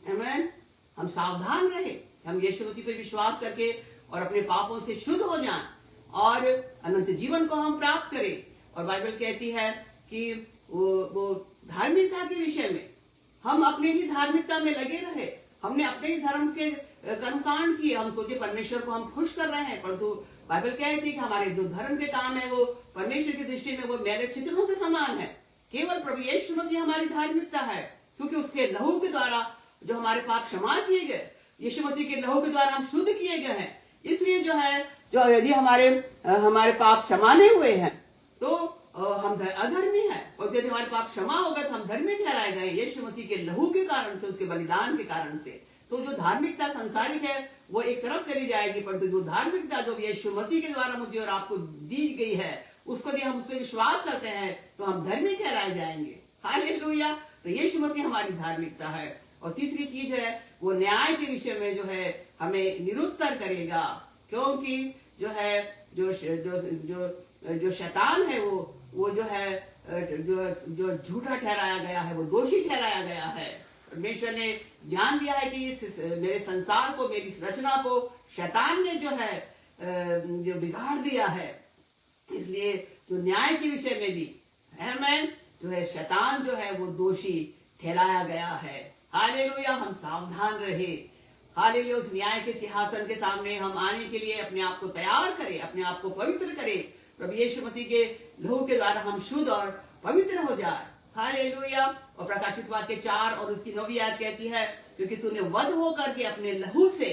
आमीन। हम सावधान रहे, हम यीशु मसीह पर विश्वास करके और अपने पापों से शुद्ध हो जाएं और अनंत जीवन को हम प्राप्त करें। और बाइबल कहती है कि वो धार्मिकता के विषय में हम अपने ही धार्मिकता में लगे रहे, हमने अपने ही धर्म के कर्मकांड किए, हम सोचे परमेश्वर को हम खुश कर रहे हैं, परंतु बाइबल कहती है कि हमारे जो धर्म के काम है वो परमेश्वर की दृष्टि में वो मेरे चित्रों के समान है। केवल प्रभु यीशु मसीह हमारी धार्मिकता है, क्योंकि उसके लहू के द्वारा जो हमारे पाप क्षमा किए गए, यीशु मसीह के लहू के द्वारा हम शुद्ध किए गए हैं। इसलिए जो है जो यदि हमारे पाप क्षमा नहीं हुए हैं तो हम अधर्मी हैं, और यदि हमारे पाप क्षमा हो गए तो हम धर्मी ठहराए गए यीशु मसीह के लहू के कारण से, उसके बलिदान के कारण से। तो जो धार्मिकता संसारिक है वो एक तरफ चली जाएगी, परंतु जो धार्मिकता जो यीशु मसीह के द्वारा मुझे और आपको दी गई है उसको यदि हम उस पर विश्वास करते हैं तो हम धर्मी ठहराए जाएंगे। हालेलुया। तो यीशु मसीह हमारी धार्मिकता है। और तीसरी चीज है वो न्याय के विषय में जो है हमें निरुत्तर करेगा, क्योंकि जो है जो शैतान है वो जो है जो झूठा ठहराया गया है, वो दोषी ठहराया गया है। परमेश्वर ने जान लिया है कि इस मेरे संसार को, मेरी इस रचना को शैतान ने जो है जो बिगाड़ दिया है, इसलिए जो न्याय के विषय में भी आमेन जो है शैतान जो है वो दोषी ठहराया गया है। हालेलुया, हम सावधान रहे। हालेलुया, उस न्याय के सिंहासन के सामने हम आने के लिए अपने आप को तैयार करें, अपने आप को पवित्र करें। प्रभु यीशु मसीह के लहू के द्वारा हम शुद्ध और पवित्र हो जाए। हालेलुया। और प्रकाशित वाक्य 4 और उसकी 9वीं आयत कहती है, क्योंकि तूने वध होकर के अपने लहू से,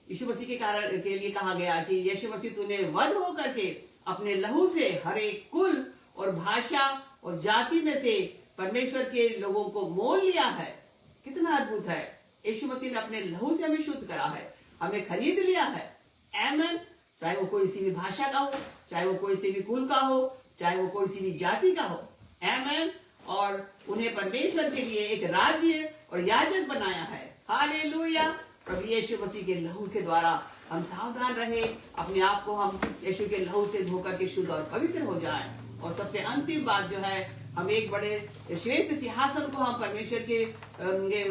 यीशु मसीह के कारण के लिए कहा गया कि यीशु मसीह तूने वध होकर के अपने लहू से हर एक कुल और भाषा और जाति में से परमेश्वर के लोगों को मोल लिया है। कितना अद्भुत है। यीशु मसीह ने अपने लहू से हमें शुद्ध करा है, हमें खरीद लिया है। आमेन। चाहे वो कोई सी भी भाषा का हो, चाहे वो कोई सी भी कुल का हो, चाहे वो कोई सी भी जाति का हो। आमेन। और उन्हें परमेश्वर के लिए एक राज्य और याजक बनाया है। हालेलुया। प्रभु यीशु मसीह के लहू के द्वारा हम सावधान रहे, अपने आप को हम यीशु के लहू से धोकर के शुद्ध और पवित्र हो जाए। और सबसे अंतिम बात जो है, हम एक बड़े श्वेत सिंहासन को हम परमेश्वर के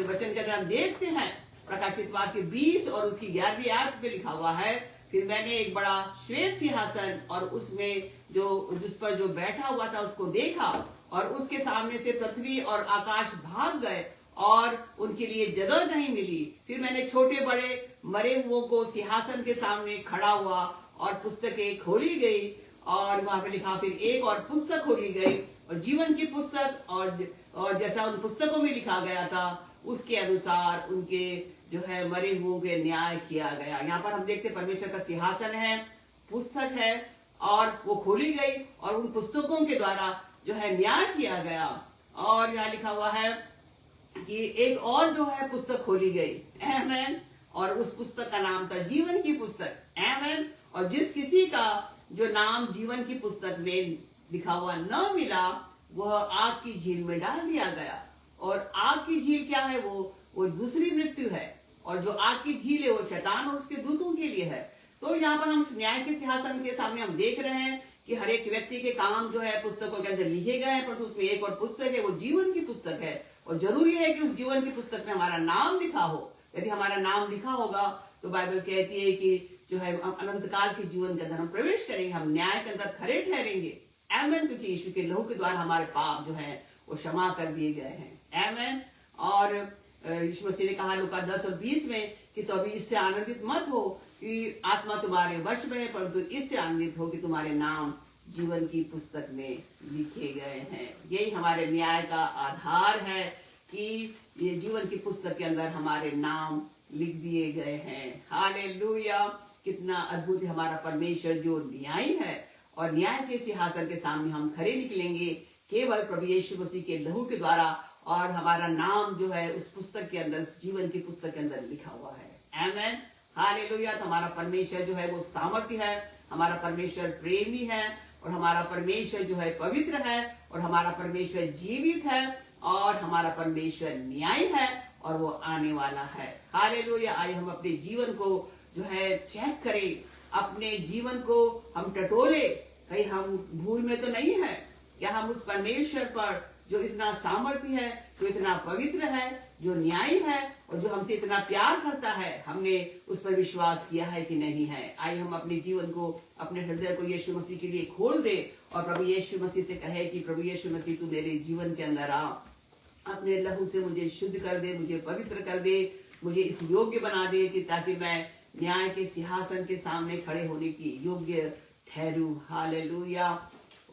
वचन के अंदर देखते हैं। प्रकाशित वाक्य 20 और उसकी 11वीं आयत पे लिखा हुआ है, फिर मैंने एक बड़ा श्वेत सिंहासन और उसमें जो जिस पर जो बैठा हुआ था उसको देखा, और उसके सामने से पृथ्वी और आकाश भाग गए और उनके लिए जगह नहीं मिली। फिर मैंने छोटे बड़े मरे हुओं को सिंहासन के सामने खड़ा हुआ और पुस्तकें खोली गई, और वहां पे लिखा, फिर एक और पुस्तक खोली गई और जीवन की पुस्तक, और जैसा उन पुस्तकों में लिखा गया था उसके अनुसार उनके जो है मरे हुओं के न्याय किया गया। यहाँ पर हम देखते परमेश्वर का सिंहासन है, पुस्तक है, और वो खोली गई और उन पुस्तकों के द्वारा जो है न्याय किया गया। और यहाँ लिखा हुआ है कि एक और जो है पुस्तक खोली गई। आमेन। और उस पुस्तक का नाम था जीवन की पुस्तक। आमेन। और जिस किसी का जो नाम जीवन की पुस्तक में लिखा हुआ न मिला, वह आग की झील में डाल दिया गया। और आग की झील क्या है? वो दूसरी मृत्यु है। और जो आग की झील है वो शैतान और उसके दूतों के लिए है। तो यहाँ पर हम न्याय के सिंहासन के सामने हम देख रहे हैं कि हर एक व्यक्ति के काम जो है पुस्तकों के अंदर लिखे गए हैं, परंतु उसमें एक और पुस्तक है, वो जीवन की पुस्तक है। और जरूरी है कि उस जीवन की पुस्तक में हमारा नाम लिखा हो। यदि हमारा नाम लिखा होगा तो बाइबल कहती है कि जो है हम अनंत काल के जीवन के अंदर हम प्रवेश करेंगे, हम न्याय के अंदर खड़े ठहरेंगे। आमेन। क्योंकि यीशु के लहू के द्वारा हमारे पाप जो है वो क्षमा कर दिए गए हैं। आमेन। और यीशु मसीह ने कहा लूका 10 और 20 में कि तो अभी इससे आनंदित मत हो कि आत्मा तुम्हारे वश में है, परंतु इससे आनंदित हो कि तुम्हारे नाम जीवन की पुस्तक में लिखे गए हैं। यही हमारे न्याय का आधार है कि ये जीवन की पुस्तक के अंदर हमारे नाम लिख दिए गए हैं। हालेलुया। कितना अद्भुत है हमारा परमेश्वर जो न्यायी है। और न्याय के सिंहासन के सामने हम खड़े निकलेंगे केवल प्रभु यीशु मसीह के लहू के द्वारा, और हमारा नाम जो है उस पुस्तक के अंदर, जीवन की पुस्तक के अंदर लिखा हुआ है। आमेन। हालेलुया। तो हमारा परमेश्वर जो है वो सामर्थ्य है, हमारा परमेश्वर प्रेमी है, और हमारा परमेश्वर जो है पवित्र है, और हमारा परमेश्वर जीवित है, और हमारा परमेश्वर न्यायी है, और वो आने वाला है। हालेलुया। आइए हम अपने जीवन को जो है चेक करें, अपने जीवन को हम टटोले, कहीं हम भूल में तो नहीं है क्या? हम उस परमेश्वर पर जो इतना सामर्थ्य है, जो इतना पवित्र है, जो न्यायी है, और जो हमसे इतना प्यार करता है, हमने उस पर विश्वास किया है कि नहीं है? आइए हम अपने जीवन को, अपने हृदय को यीशु मसीह के लिए खोल दे और प्रभु यीशु मसीह से कहे कि प्रभु यीशु मसीह तू मेरे जीवन के अंदर आ, अपने लहू से मुझे शुद्ध कर दे, मुझे पवित्र कर दे, मुझे इस योग्य बना दे कि ताकि मैं न्याय के सिंहासन के सामने खड़े होने की योग्य ठहरूं। हालेलुया।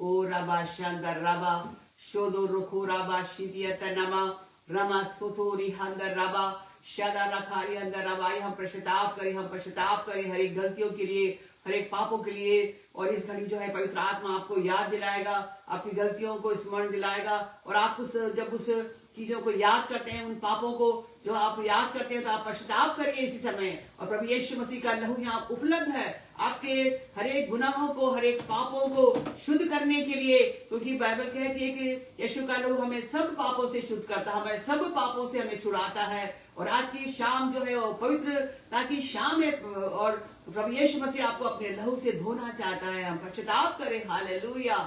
ओ रबा शंकर रबा शोदो रुखो रबा शिदियत नमा रमा सुतोरी हंदर रबा शदा रखारी अंदर रबा। हम पश्चाताप करें, हम पश्चाताप करें हर एक गलतियों के लिए, हर एक पापों के लिए। और इस घड़ी जो है पवित्र आत्मा आपको याद दिलाएगा, आपकी गलतियों को स्मरण दिलाएगा, और आप जब उस चीजों को याद करते हैं, उन पापों को जो आप याद करते हैं, तो आप पश्चाताप करिए इसी समय। और प्रभु यीशु मसीह का लहू यहाँ उपलब्ध है आपके हर एक गुनाहों को, हर एक पापों को शुद्ध करने के लिए, क्योंकि बाइबल कहती है कि यीशु का लहू हमें सब पापों से शुद्ध करता है, हमें सब पापों से हमें छुड़ाता है। और आज की शाम जो है वो पवित्रता की शाम है, और प्रभु यीशु मसीह आपको अपने लहू से धोना चाहता है। हम पश्चाताप करें। हालेलुया।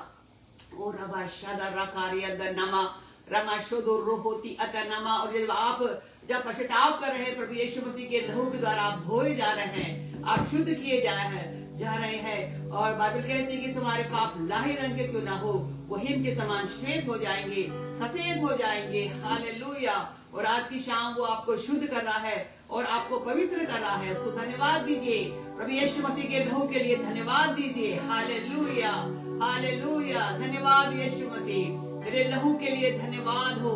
ओ रबा शदा रकारिया नमा रमाशोदो रोहोती अतनमा। और जब पश्चाताप कर रहे हैं प्रभु यीशु मसीह के लहू के द्वारा आप धोए जा रहे हैं, आप शुद्ध किए जा रहे हैं। और बाइबल कहती है कि तुम्हारे पाप लाही रंग के क्यों ना हो, वो हिम के समान श्वेत हो जाएंगे, सफेद हो जाएंगे। हालेलुया। और आज की शाम वो आपको शुद्ध कर रहा है और आपको पवित्र कर रहा है। उसको धन्यवाद दीजिए, प्रभु यीशु मसीह के लहू के लिए धन्यवाद दीजिए। Hallelujah, hallelujah. धन्यवाद यीशु मसीह, तेरे लहू के लिए धन्यवाद हो।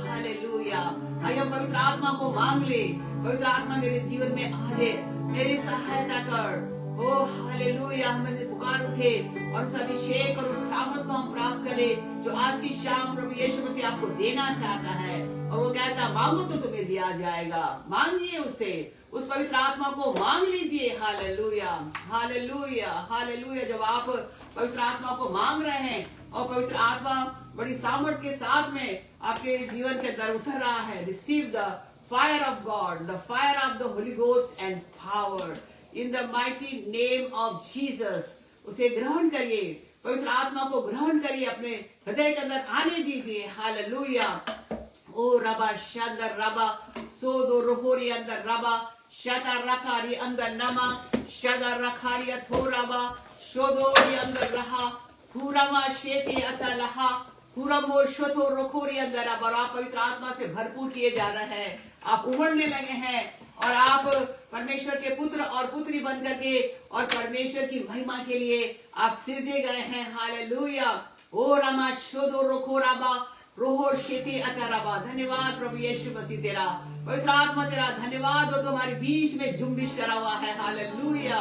हालेलुया। आइए हम पवित्र आत्मा को मांग ले। पवित्र आत्मा मेरे जीवन में आ जाए, मेरी सहायता कर। ओ हालेलुया। हमें से पुकार उठे और उस अभिषेक और उस सामर्थ को हम प्राप्त करें जो आज की शाम प्रभु यीशु मसीह आपको देना चाहता है। और वो कहता मांगो तो तुम्हें दिया जाएगा। मांगिए उससे, उस पवित्र आत्मा को मांग लीजिए। Hallelujah, hallelujah, hallelujah. जब आप पवित्र आत्मा को मांग रहे हैं और पवित्र आत्मा बड़ी सामर्थ के साथ में आपके जीवन के अंदर उतर रहा है, receive the fire of God, the fire of the Holi ghost and power in the mighty name of Jesus. उसे ग्रहण करिए, पवित्र आत्मा को ग्रहण करिए, अपने हृदय के अंदर आने दीजिए। हालेलुया। ओ रबा शंदर रबा सोदो रोहोरी अंदर रबा शदा रखारी अंदर नमा शदा रखारी थोराबा शोदोरी अंदर रहा पूरामा शेती अतलहा पूरमो शोथो रोखोरी अंदर। अब आप पवित्र आत्मा से भरपूर किए जा रहे हैं, आप उमड़ने लगे हैं और आप परमेश्वर के पुत्र और पुत्री बन करके और परमेश्वर की महिमा के लिए आप सिरजे गए हैं। हालेलुया। ओ रमा शोदो रोखोराबा रोहो शेती अतराबा। धन्यवाद प्रभु यीशु मसीह, तेरा पवित्र आत्मा तेरा धन्यवाद हो, तुम्हारे बीच में जुम्बिश करा हुआ है। Hallelujah,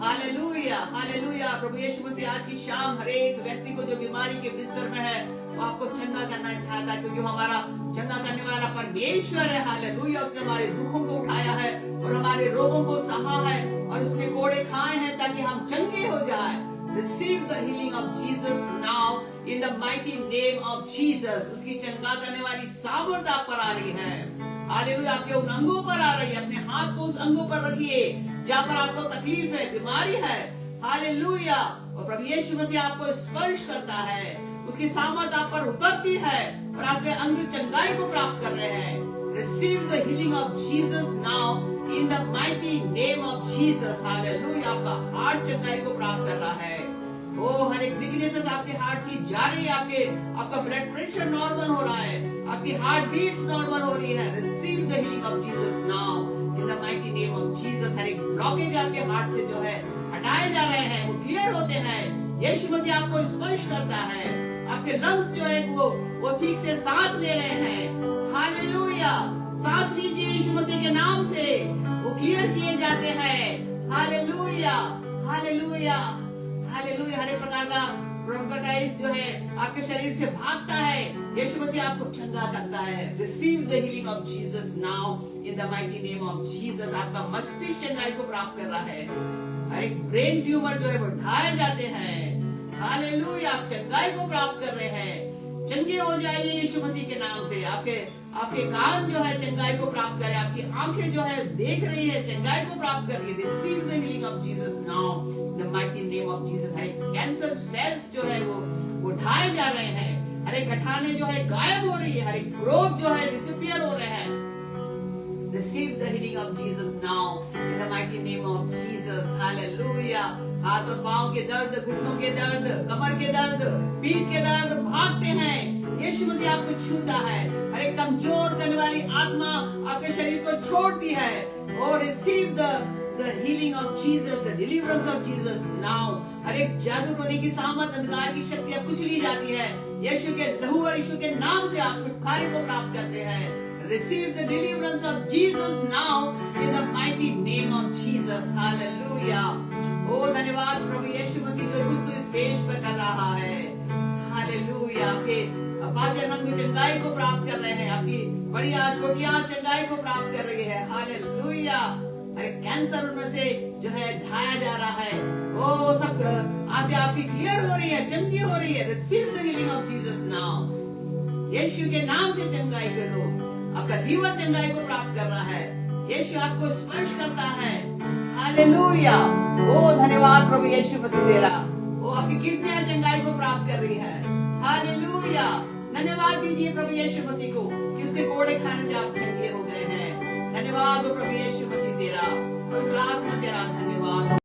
hallelujah, hallelujah. प्रभु यीशु मसीह आज की शाम हर एक व्यक्ति को जो बीमारी के बिस्तर में है वो आपको चंगा करना चाहता है, क्योंकि हमारा चंगा करने वाला परमेश्वर है। हालेलुया। उसने हमारे दुखों को उठाया है और हमारे रोगों को सहा है और उसने कोड़े खाए हैं ताकि हम चंगे हो जाए। Receive the healing of Jesus now in the mighty name of Jesus. उसकी चंगा करने वाली सामर्थ आप पर आ रही है। हालेलुया। आपके उन अंगों पर आ रही है, अपने हाथ को उस अंगों पर रखिए जहाँ पर आपको तकलीफ है, बीमारी है। हालेलुया। और प्रभु यीशु मसीह आपको स्पर्श करता है, उसकी सामर्थ आप पर उतरती है और आपके अंग चंगाई को प्राप्त कर रहे हैं। Receive the healing of Jesus now in the mighty name of Jesus. Hallelujah. आपका हार्ट चंगाई को प्राप्त कर रहा है। ओ हर एक वीकनेसेस आपके हार्ट की जा रही है, आपका ब्लड प्रेशर नॉर्मल हो रहा है, आपकी हार्ट बीट्स नॉर्मल हो रही है। Receive the healing of Jesus now in the mighty name of Jesus. हर एक ब्लॉकेज आपके हार्ट से जो है हटाए जा रहे हैं, वो क्लियर होते हैं। यीशु मसीह आपको स्पर्श करता है, आपके लंग्स जो है वो ठीक से सांस ले रहे हैं। हालेलुया। सांस लीजिए यीशु मसीह के नाम से, वो क्लियर किए जाते हैं। Hallelujah, hallelujah, hallelujah. हर एक प्रकार का ब्रोंकाइटिस जो है आपके शरीर से भागता है, यीशु मसीह आपको चंगा करता है। Receive the healing of Jesus now in the mighty name of Jesus. आपका मस्तिष्क चंगाई को प्राप्त कर रहा है। हर एक ब्रेन ट्यूमर जो है वो ढाए जाते हैं। हालेलुया। आप चंगाई को प्राप्त कर रहे हैं। चंगे हो जाइए यीशु मसीह के नाम से। आपके कान जो है चंगाई को प्राप्त करे, आपकी आंखें जो है देख रही है चंगाई को प्राप्त करिए। Receive the healing of Jesus now in the mighty name of Jesus. Her cancer cells जो है वो ढाए जा रहे हैं, हर एक गठाने जो है गायब हो रही है, हर एक ग्रोथ जो है डिसअपीयर हो रहे हैं। Receive the healing of Jesus now in the mighty name of Jesus. Hallelujah. हाथ और पांव के दर्द, घुटनों के दर्द, कमर के दर्द, पीठ के दर्द भागते हैं। यीशु मसीह आपको छूता है। हर एक कमजोर करने वाली आत्मा आपके शरीर को छोड़ती है। Oh, receive the healing of Jesus, the deliverance of Jesus now. हर एक जादू टोने की सामर्थ, अंधकार की शक्ति अब कुचली जाती है। यीशु के लहू और यीशु के नाम से आप छुटकारे को प्राप्त करते हैं। Receive the deliverance of Jesus now in the mighty name of Jesus. Hallelujah. Oh, धन्यवाद प्रभु यीशु मसीह जो कुछ इस पेश पर कर रहा है। Hallelujah. आपके पाचन अंग चंगाई को प्राप्त कर रहे हैं, आपकी बड़ी छोटी चंगाई को प्राप्त कर रही है। Hallelujah. अरे कैंसर उनमें से जो है ढाया जा रहा है। ओ सब आंखें आपकी क्लियर हो रही है, चंगी हो रही है। Receive the healing of Jesus now. यीशु के नाम से चंगाई करो। आपका लीवर चंगाई को प्राप्त कर रहा है। यीशु आपको स्पर्श करता है। हालेलुया। ओ धन्यवाद प्रभु यीशु मसीह तेरा। वो आपकी किडनियां चंगाई को प्राप्त कर रही है। हालेलुया। धन्यवाद दीजिए प्रभु यीशु मसीह को कि उसके कोड़े खाने से आप चंगे हो गए हैं। धन्यवाद हो प्रभु यीशु मसीह तेरा, पवित्र आत्मा तेरा धन्यवाद।